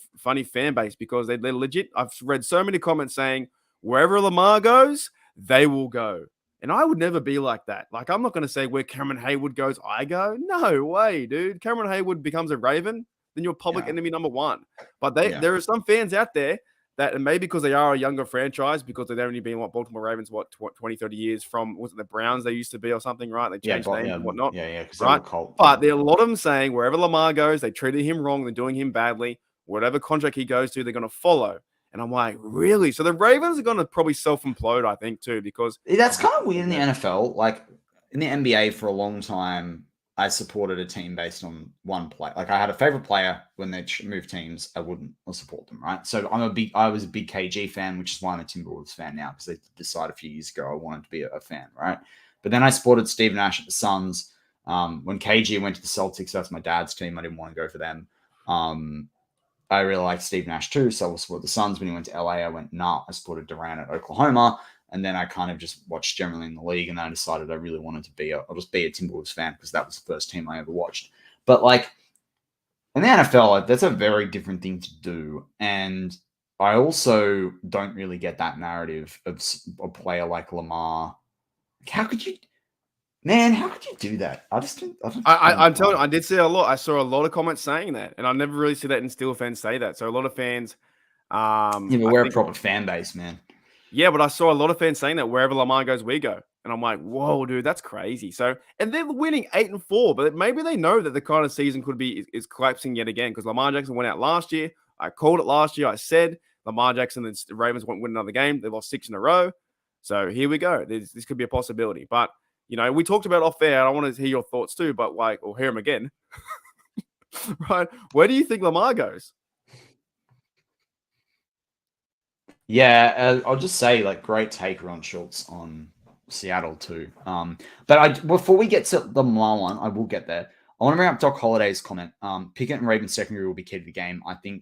fan base because they're legit. I've read so many comments saying wherever Lamar goes, they will go. And I would never be like that. Like, I'm not going to say where Cameron Hayward goes, I go. No way, dude. Cameron Hayward becomes a Raven, then you're public enemy number 1. But there are some fans out there that, and maybe because they are a younger franchise, because they've only been Baltimore Ravens 20, 30 years from, was it the Browns they used to be or something, right? They changed names and whatnot. Yeah, right. But there are a lot of them saying wherever Lamar goes, they treated him wrong, they're doing him badly. Whatever contract he goes to, they're going to follow. And I'm like, really? So the Ravens are going to probably self-implode, I think, too, because that's kind of weird in the NFL. Like in the NBA for a long time, I supported a team based on one play. Like I had a favorite player when they moved teams, I wouldn't support them, right? So I was a big KG fan, which is why I'm a Timberwolves fan now, because they decided a few years ago I wanted to be a fan, right? But then I supported Steve Nash at the Suns. When KG went to the Celtics, that's my dad's team. I didn't want to go for them. I really like Steve Nash too, so I will support the Suns. When he went to LA, I went, nah, I supported Durant at Oklahoma. And then I kind of just watched generally in the league, and then I decided I really wanted to I'll just be a Timberwolves fan because that was the first team I ever watched. But like in the NFL, that's a very different thing to do. And I also don't really get that narrative of a player like Lamar. How could you, man? How could you do that? I'm telling you, I did see a lot. I saw a lot of comments saying that, and I never really see that in Steelers fans say that. So a lot of fans, we're a proper fan base, man. Yeah, but I saw a lot of fans saying that wherever Lamar goes, we go. And I'm like, whoa, dude, that's crazy. So, and they're winning 8-4, but maybe they know that the kind of season could be is collapsing yet again because Lamar Jackson went out last year. I called it last year. I said Lamar Jackson and the Ravens won't win another game. They lost 6 in a row. So here we go. This could be a possibility. But, we talked about off air. I want to hear your thoughts too, but or hear them again. Right? Where do you think Lamar goes? Yeah, I'll just say, great take, Ron Schultz, on Seattle too. But before we get to the Lamar one, I will get there. I want to bring up Doc Holliday's comment. Pickett and Ravens secondary will be key to the game. I think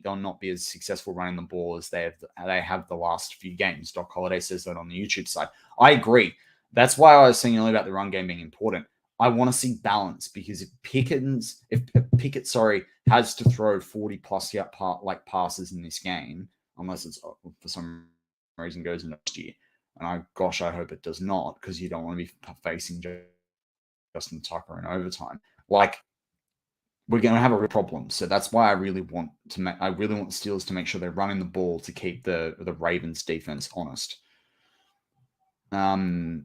they'll not be as successful running the ball as they have the last few games. Doc Holliday says that on the YouTube side. I agree. That's why I was saying earlier about the run game being important. I want to see balance because if Pickett, has to throw 40+ passes in this game, unless it's for some reason goes into next year. And I hope it does not, because you don't want to be facing Justin Tucker in overtime. We're going to have a real problem. So that's why I really want the Steelers to make sure they're running the ball to keep the Ravens defense honest. Right.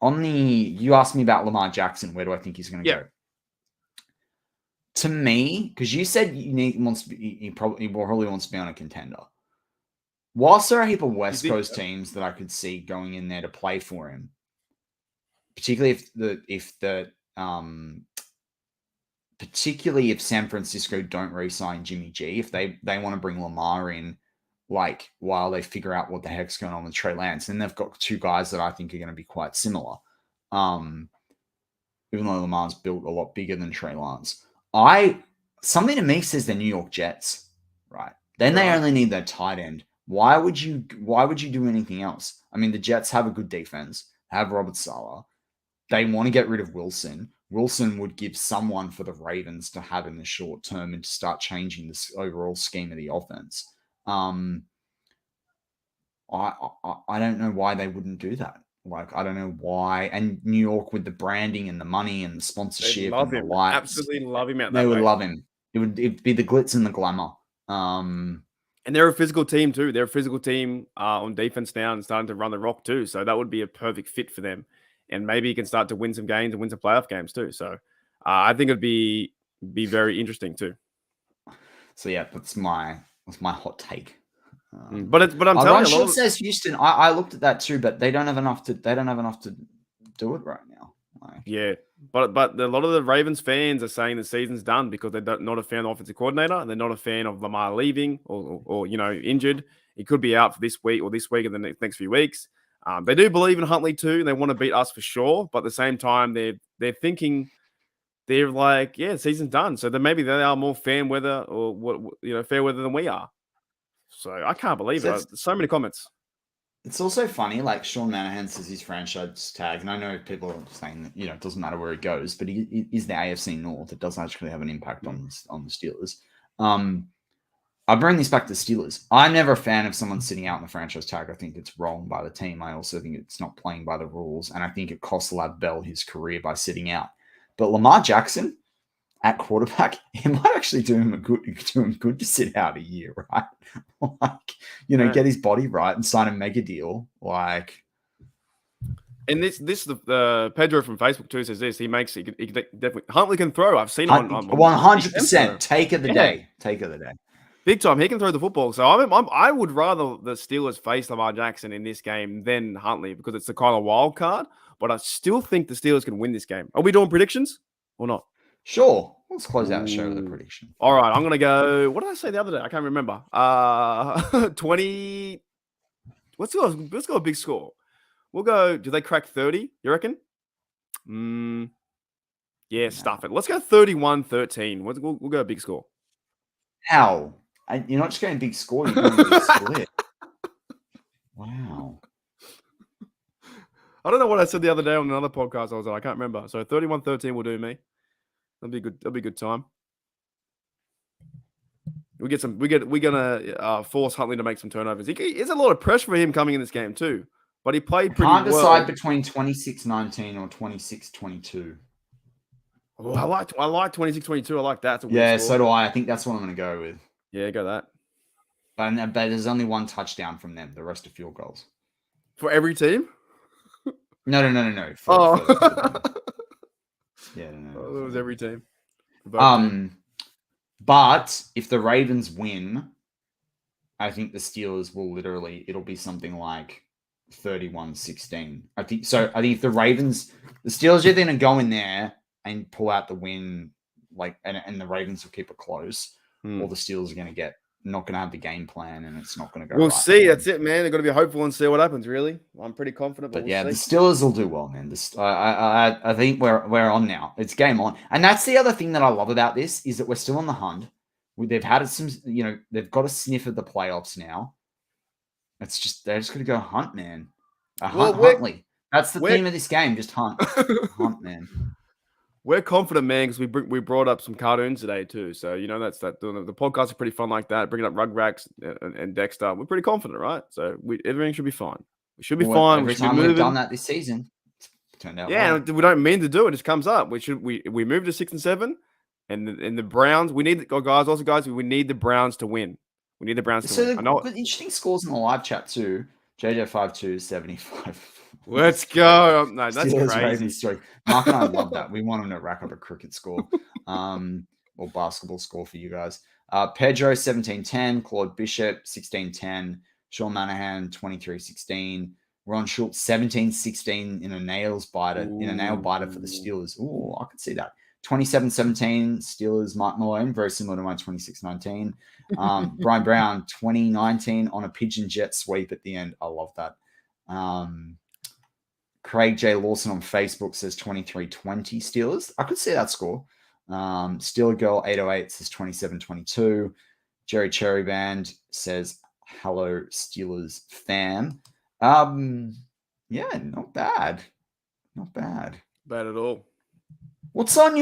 You asked me about Lamar Jackson. Where do I think he's going to go? To me, because you said he probably wants to be on a contender. Whilst there are a heap of West Coast teams that I could see going in there to play for him, particularly if San Francisco don't re-sign Jimmy G, if they want to bring Lamar in, while they figure out what the heck's going on with Trey Lance, then they've got 2 guys that I think are going to be quite similar. Even though Lamar's built a lot bigger than Trey Lance. Something to me says the New York Jets, right? Then they only need their tight end. Why would you do anything else? I mean, the Jets have a good defense, have Robert Saleh. They want to get rid of Wilson. Wilson would give someone for the Ravens to have in the short term and to start changing this overall scheme of the offense. I don't know why they wouldn't do that. I don't know why. And New York with the branding and the money and the sponsorship and the lights. Absolutely love him out there. They would love him. It'd be the glitz and the glamour. And they're a physical team too. They're a physical team on defense now and starting to run the rock too. So that would be a perfect fit for them. And maybe you can start to win some games and win some playoff games too. So I think it'd be very interesting too. So yeah, that's my hot take. But I'm telling you, says Houston. I looked at that too, but they don't have enough to do it right now. Yeah, but a lot of the Ravens fans are saying the season's done because they're not a fan of the offensive coordinator and they're not a fan of Lamar leaving or injured. He could be out for this week or in the next few weeks. They do believe in Huntley too, and they want to beat us for sure. But at the same time, they're thinking they're like, yeah, the season's done. So then maybe they are more fair weather than we are. So I can't believe it. So many comments. It's also funny, Sean Manahan says his franchise tag, and I know people are saying that it doesn't matter where he goes, but he is the AFC North. It does actually have an impact on the Steelers. I bring this back to the Steelers. I'm never a fan of someone sitting out in the franchise tag. I think it's wrong by the team. I also think it's not playing by the rules, and I think it cost Lav Bell his career by sitting out. But Lamar Jackson at quarterback, it might actually do him good to sit out a year, right? Get his body right and sign a mega deal. And this the Pedro from Facebook too says this. He definitely Huntley can throw. I've seen him on 100% take of the day. Take of the day. Big time. He can throw the football. So I would rather the Steelers face Lamar Jackson in this game than Huntley because it's the kind of wild card. But I still think the Steelers can win this game. Are we doing predictions or not? Sure. Let's close out the show with a prediction. All right. I'm going to go. What did I say the other day? I can't remember. 20. Let's go a big score. We'll go. Do they crack 30? You reckon? Yeah, stuff it. Let's go 31-13. We'll go a big score. Wow. You're not just going big score, you're going big split. Wow. I don't know what I said the other day on another podcast I was on. I can't remember. So 31-13 will do me. That'll be good. That'll be a good time. We're gonna force Huntley to make some turnovers. There's a lot of pressure for him coming in this game too. But he played pretty well. Can't decide between 26-19 or 26-22. Oh, I like 26-22. I like that. Yeah, so do I. I think that's what I'm going to go with. Yeah, go that. But there's only one touchdown from them. The rest are field goals. For every team? No. Yeah, no. It was every team. But if the Ravens win, I think the Steelers will it'll be something like 31-16. I think if the Steelers are going to go in there and pull out the win, and the Ravens will keep it close, or the Steelers are not going to have the game plan, and it's not going to go. We'll see. That's it, man. They're going to be hopeful and see what happens. Really, I'm pretty confident. But yeah, the Steelers will do well, man. I think we're on now. It's game on, and that's the other thing that I love about this is that we're still on the hunt. They've had some, they've got a sniff of the playoffs now. They're just going to go hunt, man. Huntley. That's the theme of this game. Just hunt, hunt, man. We're confident, man, because we brought up some cartoons today too. So that's that. The podcasts are pretty fun like that. Bringing up Rugrats and Dexter. We're pretty confident, right? So everything should be fine. We should be fine. Every time we've done that this season, it's turned out. Yeah, well. We don't mean to do it. It just comes up. We moved to 6 and 7, and the Browns. We need guys. We need the Browns to win. We need the Browns to win. I know. Interesting scores in the live chat too. JJ52 75. Let's go. No, that's Steelers crazy. Story. Mark and I love that. We want him to rack up a cricket score or basketball score for you guys. Pedro, 17-10. Claude Bishop, 16-10. Sean Manahan, 23-16. Ron Schultz, 17-16 in a nail biter for the Steelers. Ooh, I could see that. 27-17, Steelers, Mike Malone, very similar to my 26-19. Brian Brown, 20-19 on a pigeon jet sweep at the end. I love that. Craig J. Lawson on Facebook says 23-20 Steelers. I could see that score. Steeler Girl 808 says 27-22. Jerry Cherry Band says hello Steelers fam. Yeah, not bad. Not bad. Bad at all. What's on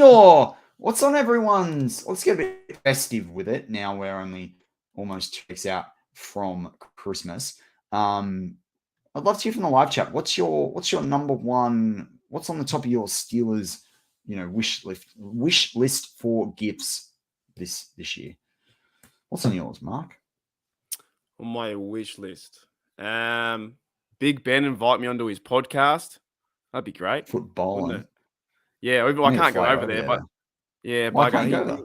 everyone's? Let's get a bit festive with it. Now we're only almost 2 weeks out from Christmas. I'd love to hear from the live chat. What's your number one? What's on the top of your Steelers, wish list for gifts this year? What's on yours, Mark? On my wish list, Big Ben invite me onto his podcast. That'd be great. Football. Yeah, I can't go over there, but yeah, why can't you go there?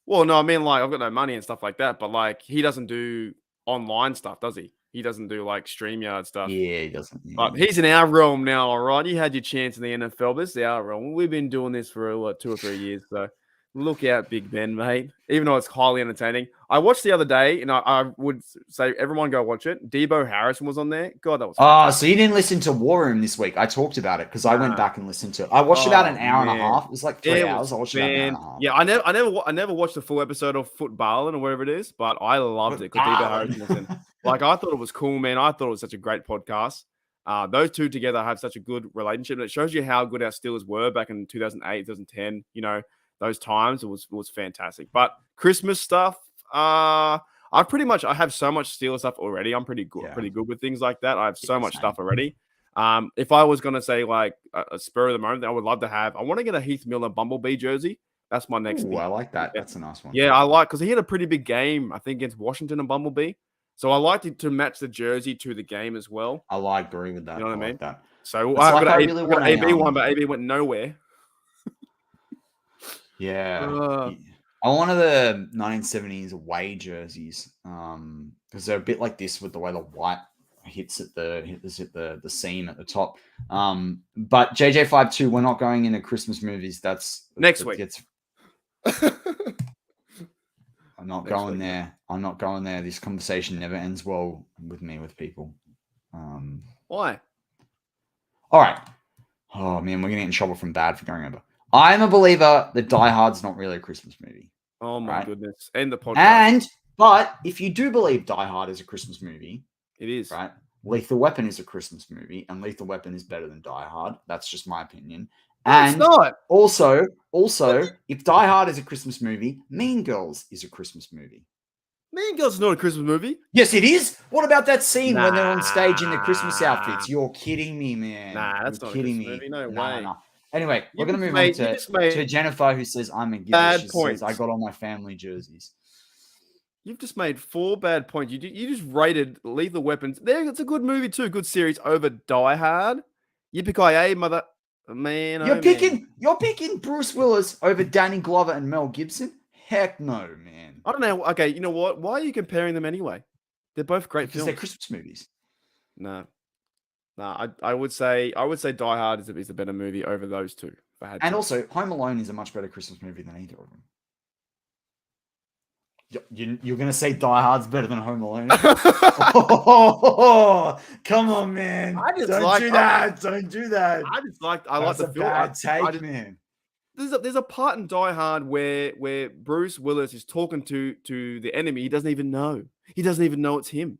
Well, no, I mean, I've got no money and stuff like that, but he doesn't do online stuff, does he? He doesn't do StreamYard stuff. Yeah, he doesn't. Yeah. But he's in our realm now, all right? You had your chance in the NFL, but this is our realm. We've been doing this for 2 or 3 years, so look out, Big Ben, mate. Even though it's highly entertaining. I watched the other day, and I would say everyone go watch it. Debo Harrison was on there. God, that was fantastic. So you didn't listen to War Room this week. I talked about it because I went back and listened to it. I watched about an hour and a half. It was 3 hours. I watched about an hour and a half. Yeah, I never watched the full episode of Footballin' or whatever it is, but I loved it because Debo Harrison was in. I thought it was cool, man. I thought it was such a great podcast. Those two together have such a good relationship. And it shows you how good our Steelers were back in 2008, 2010. Those times it was fantastic. But Christmas stuff, I have so much Steelers stuff already. I'm pretty good with things like that. I have so much stuff already. If I was gonna say a spur of the moment, I would love to have. I want to get a Heath Miller Bumblebee jersey. That's my next. I like that. That's a nice one. Yeah, I like because he had a pretty big game. I think against Washington and Bumblebee. So I like to match the jersey to the game as well. I agree with that. You know what I mean? Like that. So I've got an AB one, but AB went nowhere. Yeah. I wanted the 1970s away jerseys because they're a bit like this with the way the white hits at the seam at the top. But JJ52, we're not going into Christmas movies. That's next week. I'm not going there. I'm not going there. This conversation never ends well with me with people. Why? All right. Oh man, we're gonna get in trouble from Bad for going over. I'm a believer that Die Hard's not really a Christmas movie. Oh my goodness. End the podcast. But if you do believe Die Hard is a Christmas movie, it is. Right? Lethal Weapon is a Christmas movie, and Lethal Weapon is better than Die Hard. That's just my opinion. And it's not. Also, if Die Hard is a Christmas movie, Mean Girls is a Christmas movie. Mean Girls is not a Christmas movie. Yes, it is. What about that scene when they're on stage in the Christmas outfits? You're kidding me, man. That's not kidding me. Movie. No way. No. Anyway, we're going to move on to Jennifer, who says, I'm a giver. She says, I got all my family jerseys. You've just made 4 bad points. You just rated Lethal Weapons. It's a good movie too, good series over Die Hard. Yippee-ki-yay, mother man. You're picking Bruce Willis over Danny Glover and Mel Gibson? Heck no, man. I don't know. Okay, you know what? Why are you comparing them anyway? They're both great films. They're Christmas movies. No. I would say Die Hard is a better movie over those two. Also, Home Alone is a much better Christmas movie than either of them. You're going to say Die Hard's better than Home Alone? Come on, man. Don't do that. I like the film. Bad take, man. There's a part in Die Hard where Bruce Willis is talking to the enemy. He doesn't even know. He doesn't even know it's him.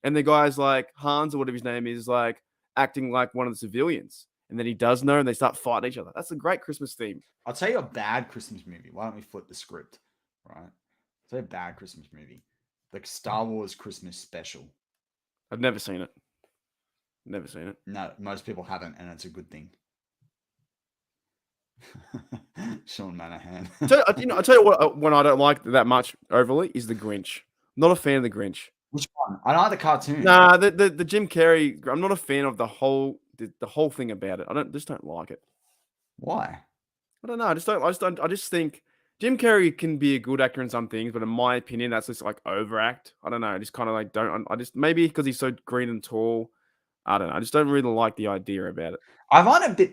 And the guy's like, Hans or whatever his name is, like acting like one of the civilians. And then he does know, and they start fighting each other. That's a great Christmas theme. I'll tell you a bad Christmas movie. Why don't we flip the script, right? It's a bad Christmas movie. The Star Wars Christmas special. I've never seen it. No, most people haven't, and it's a good thing. Sean Manahan. I'll tell you what, one I don't like that much overly is The Grinch. I'm not a fan of The Grinch. Which one? I like the cartoon. Nah, the Jim Carrey. I'm not a fan of the whole thing about it. I just don't like it. Why? I don't know. I just think Jim Carrey can be a good actor in some things, but in my opinion, that's just like overact. I don't know. I just kind of like don't. I just maybe because he's so green and tall. I don't know. I just don't really like the idea about it. I find a bit.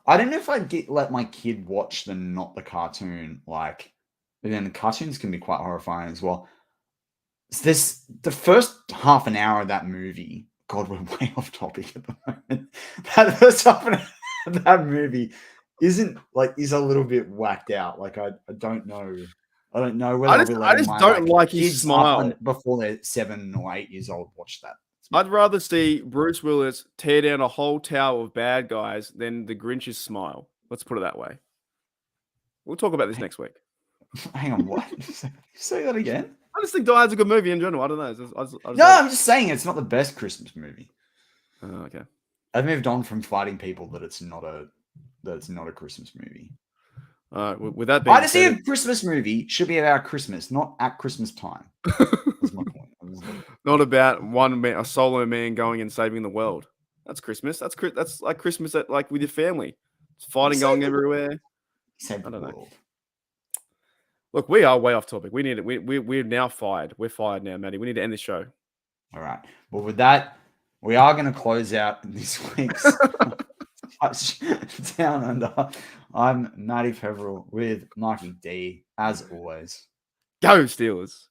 I don't know if I'd let my kid watch not the cartoon. Like, then the cartoons can be quite horrifying as well. The first half an hour of that movie. God, we're way off topic at the moment. That first half an hour of that movie is a little bit whacked out. Like I don't know. I don't know whether I just don't like his smile before they're 7 or 8 years old. Watch that. I'd rather see Bruce Willis tear down a whole tower of bad guys than the Grinch's smile. Let's put it that way. We'll talk about this next week. Hang on, what? Say that again? I just think Die Hard's a good movie in general. I don't know. I'm just saying it's not the best Christmas movie. Oh, okay. I've moved on from fighting people that it's not a Christmas movie. With that being I just think a Christmas movie should be about Christmas, not at Christmas time. That's my point. Not about a solo man going and saving the world. That's Christmas. That's like Christmas with your family. It's fighting going everywhere. Save the world. Look, we are way off topic. We need it. We're now fired. We're fired now, Matty. We need to end the show. All right. Well, with that, we are going to close out this week's Down Under. I'm Matty Peverell with Marky D, as always. Go Steelers.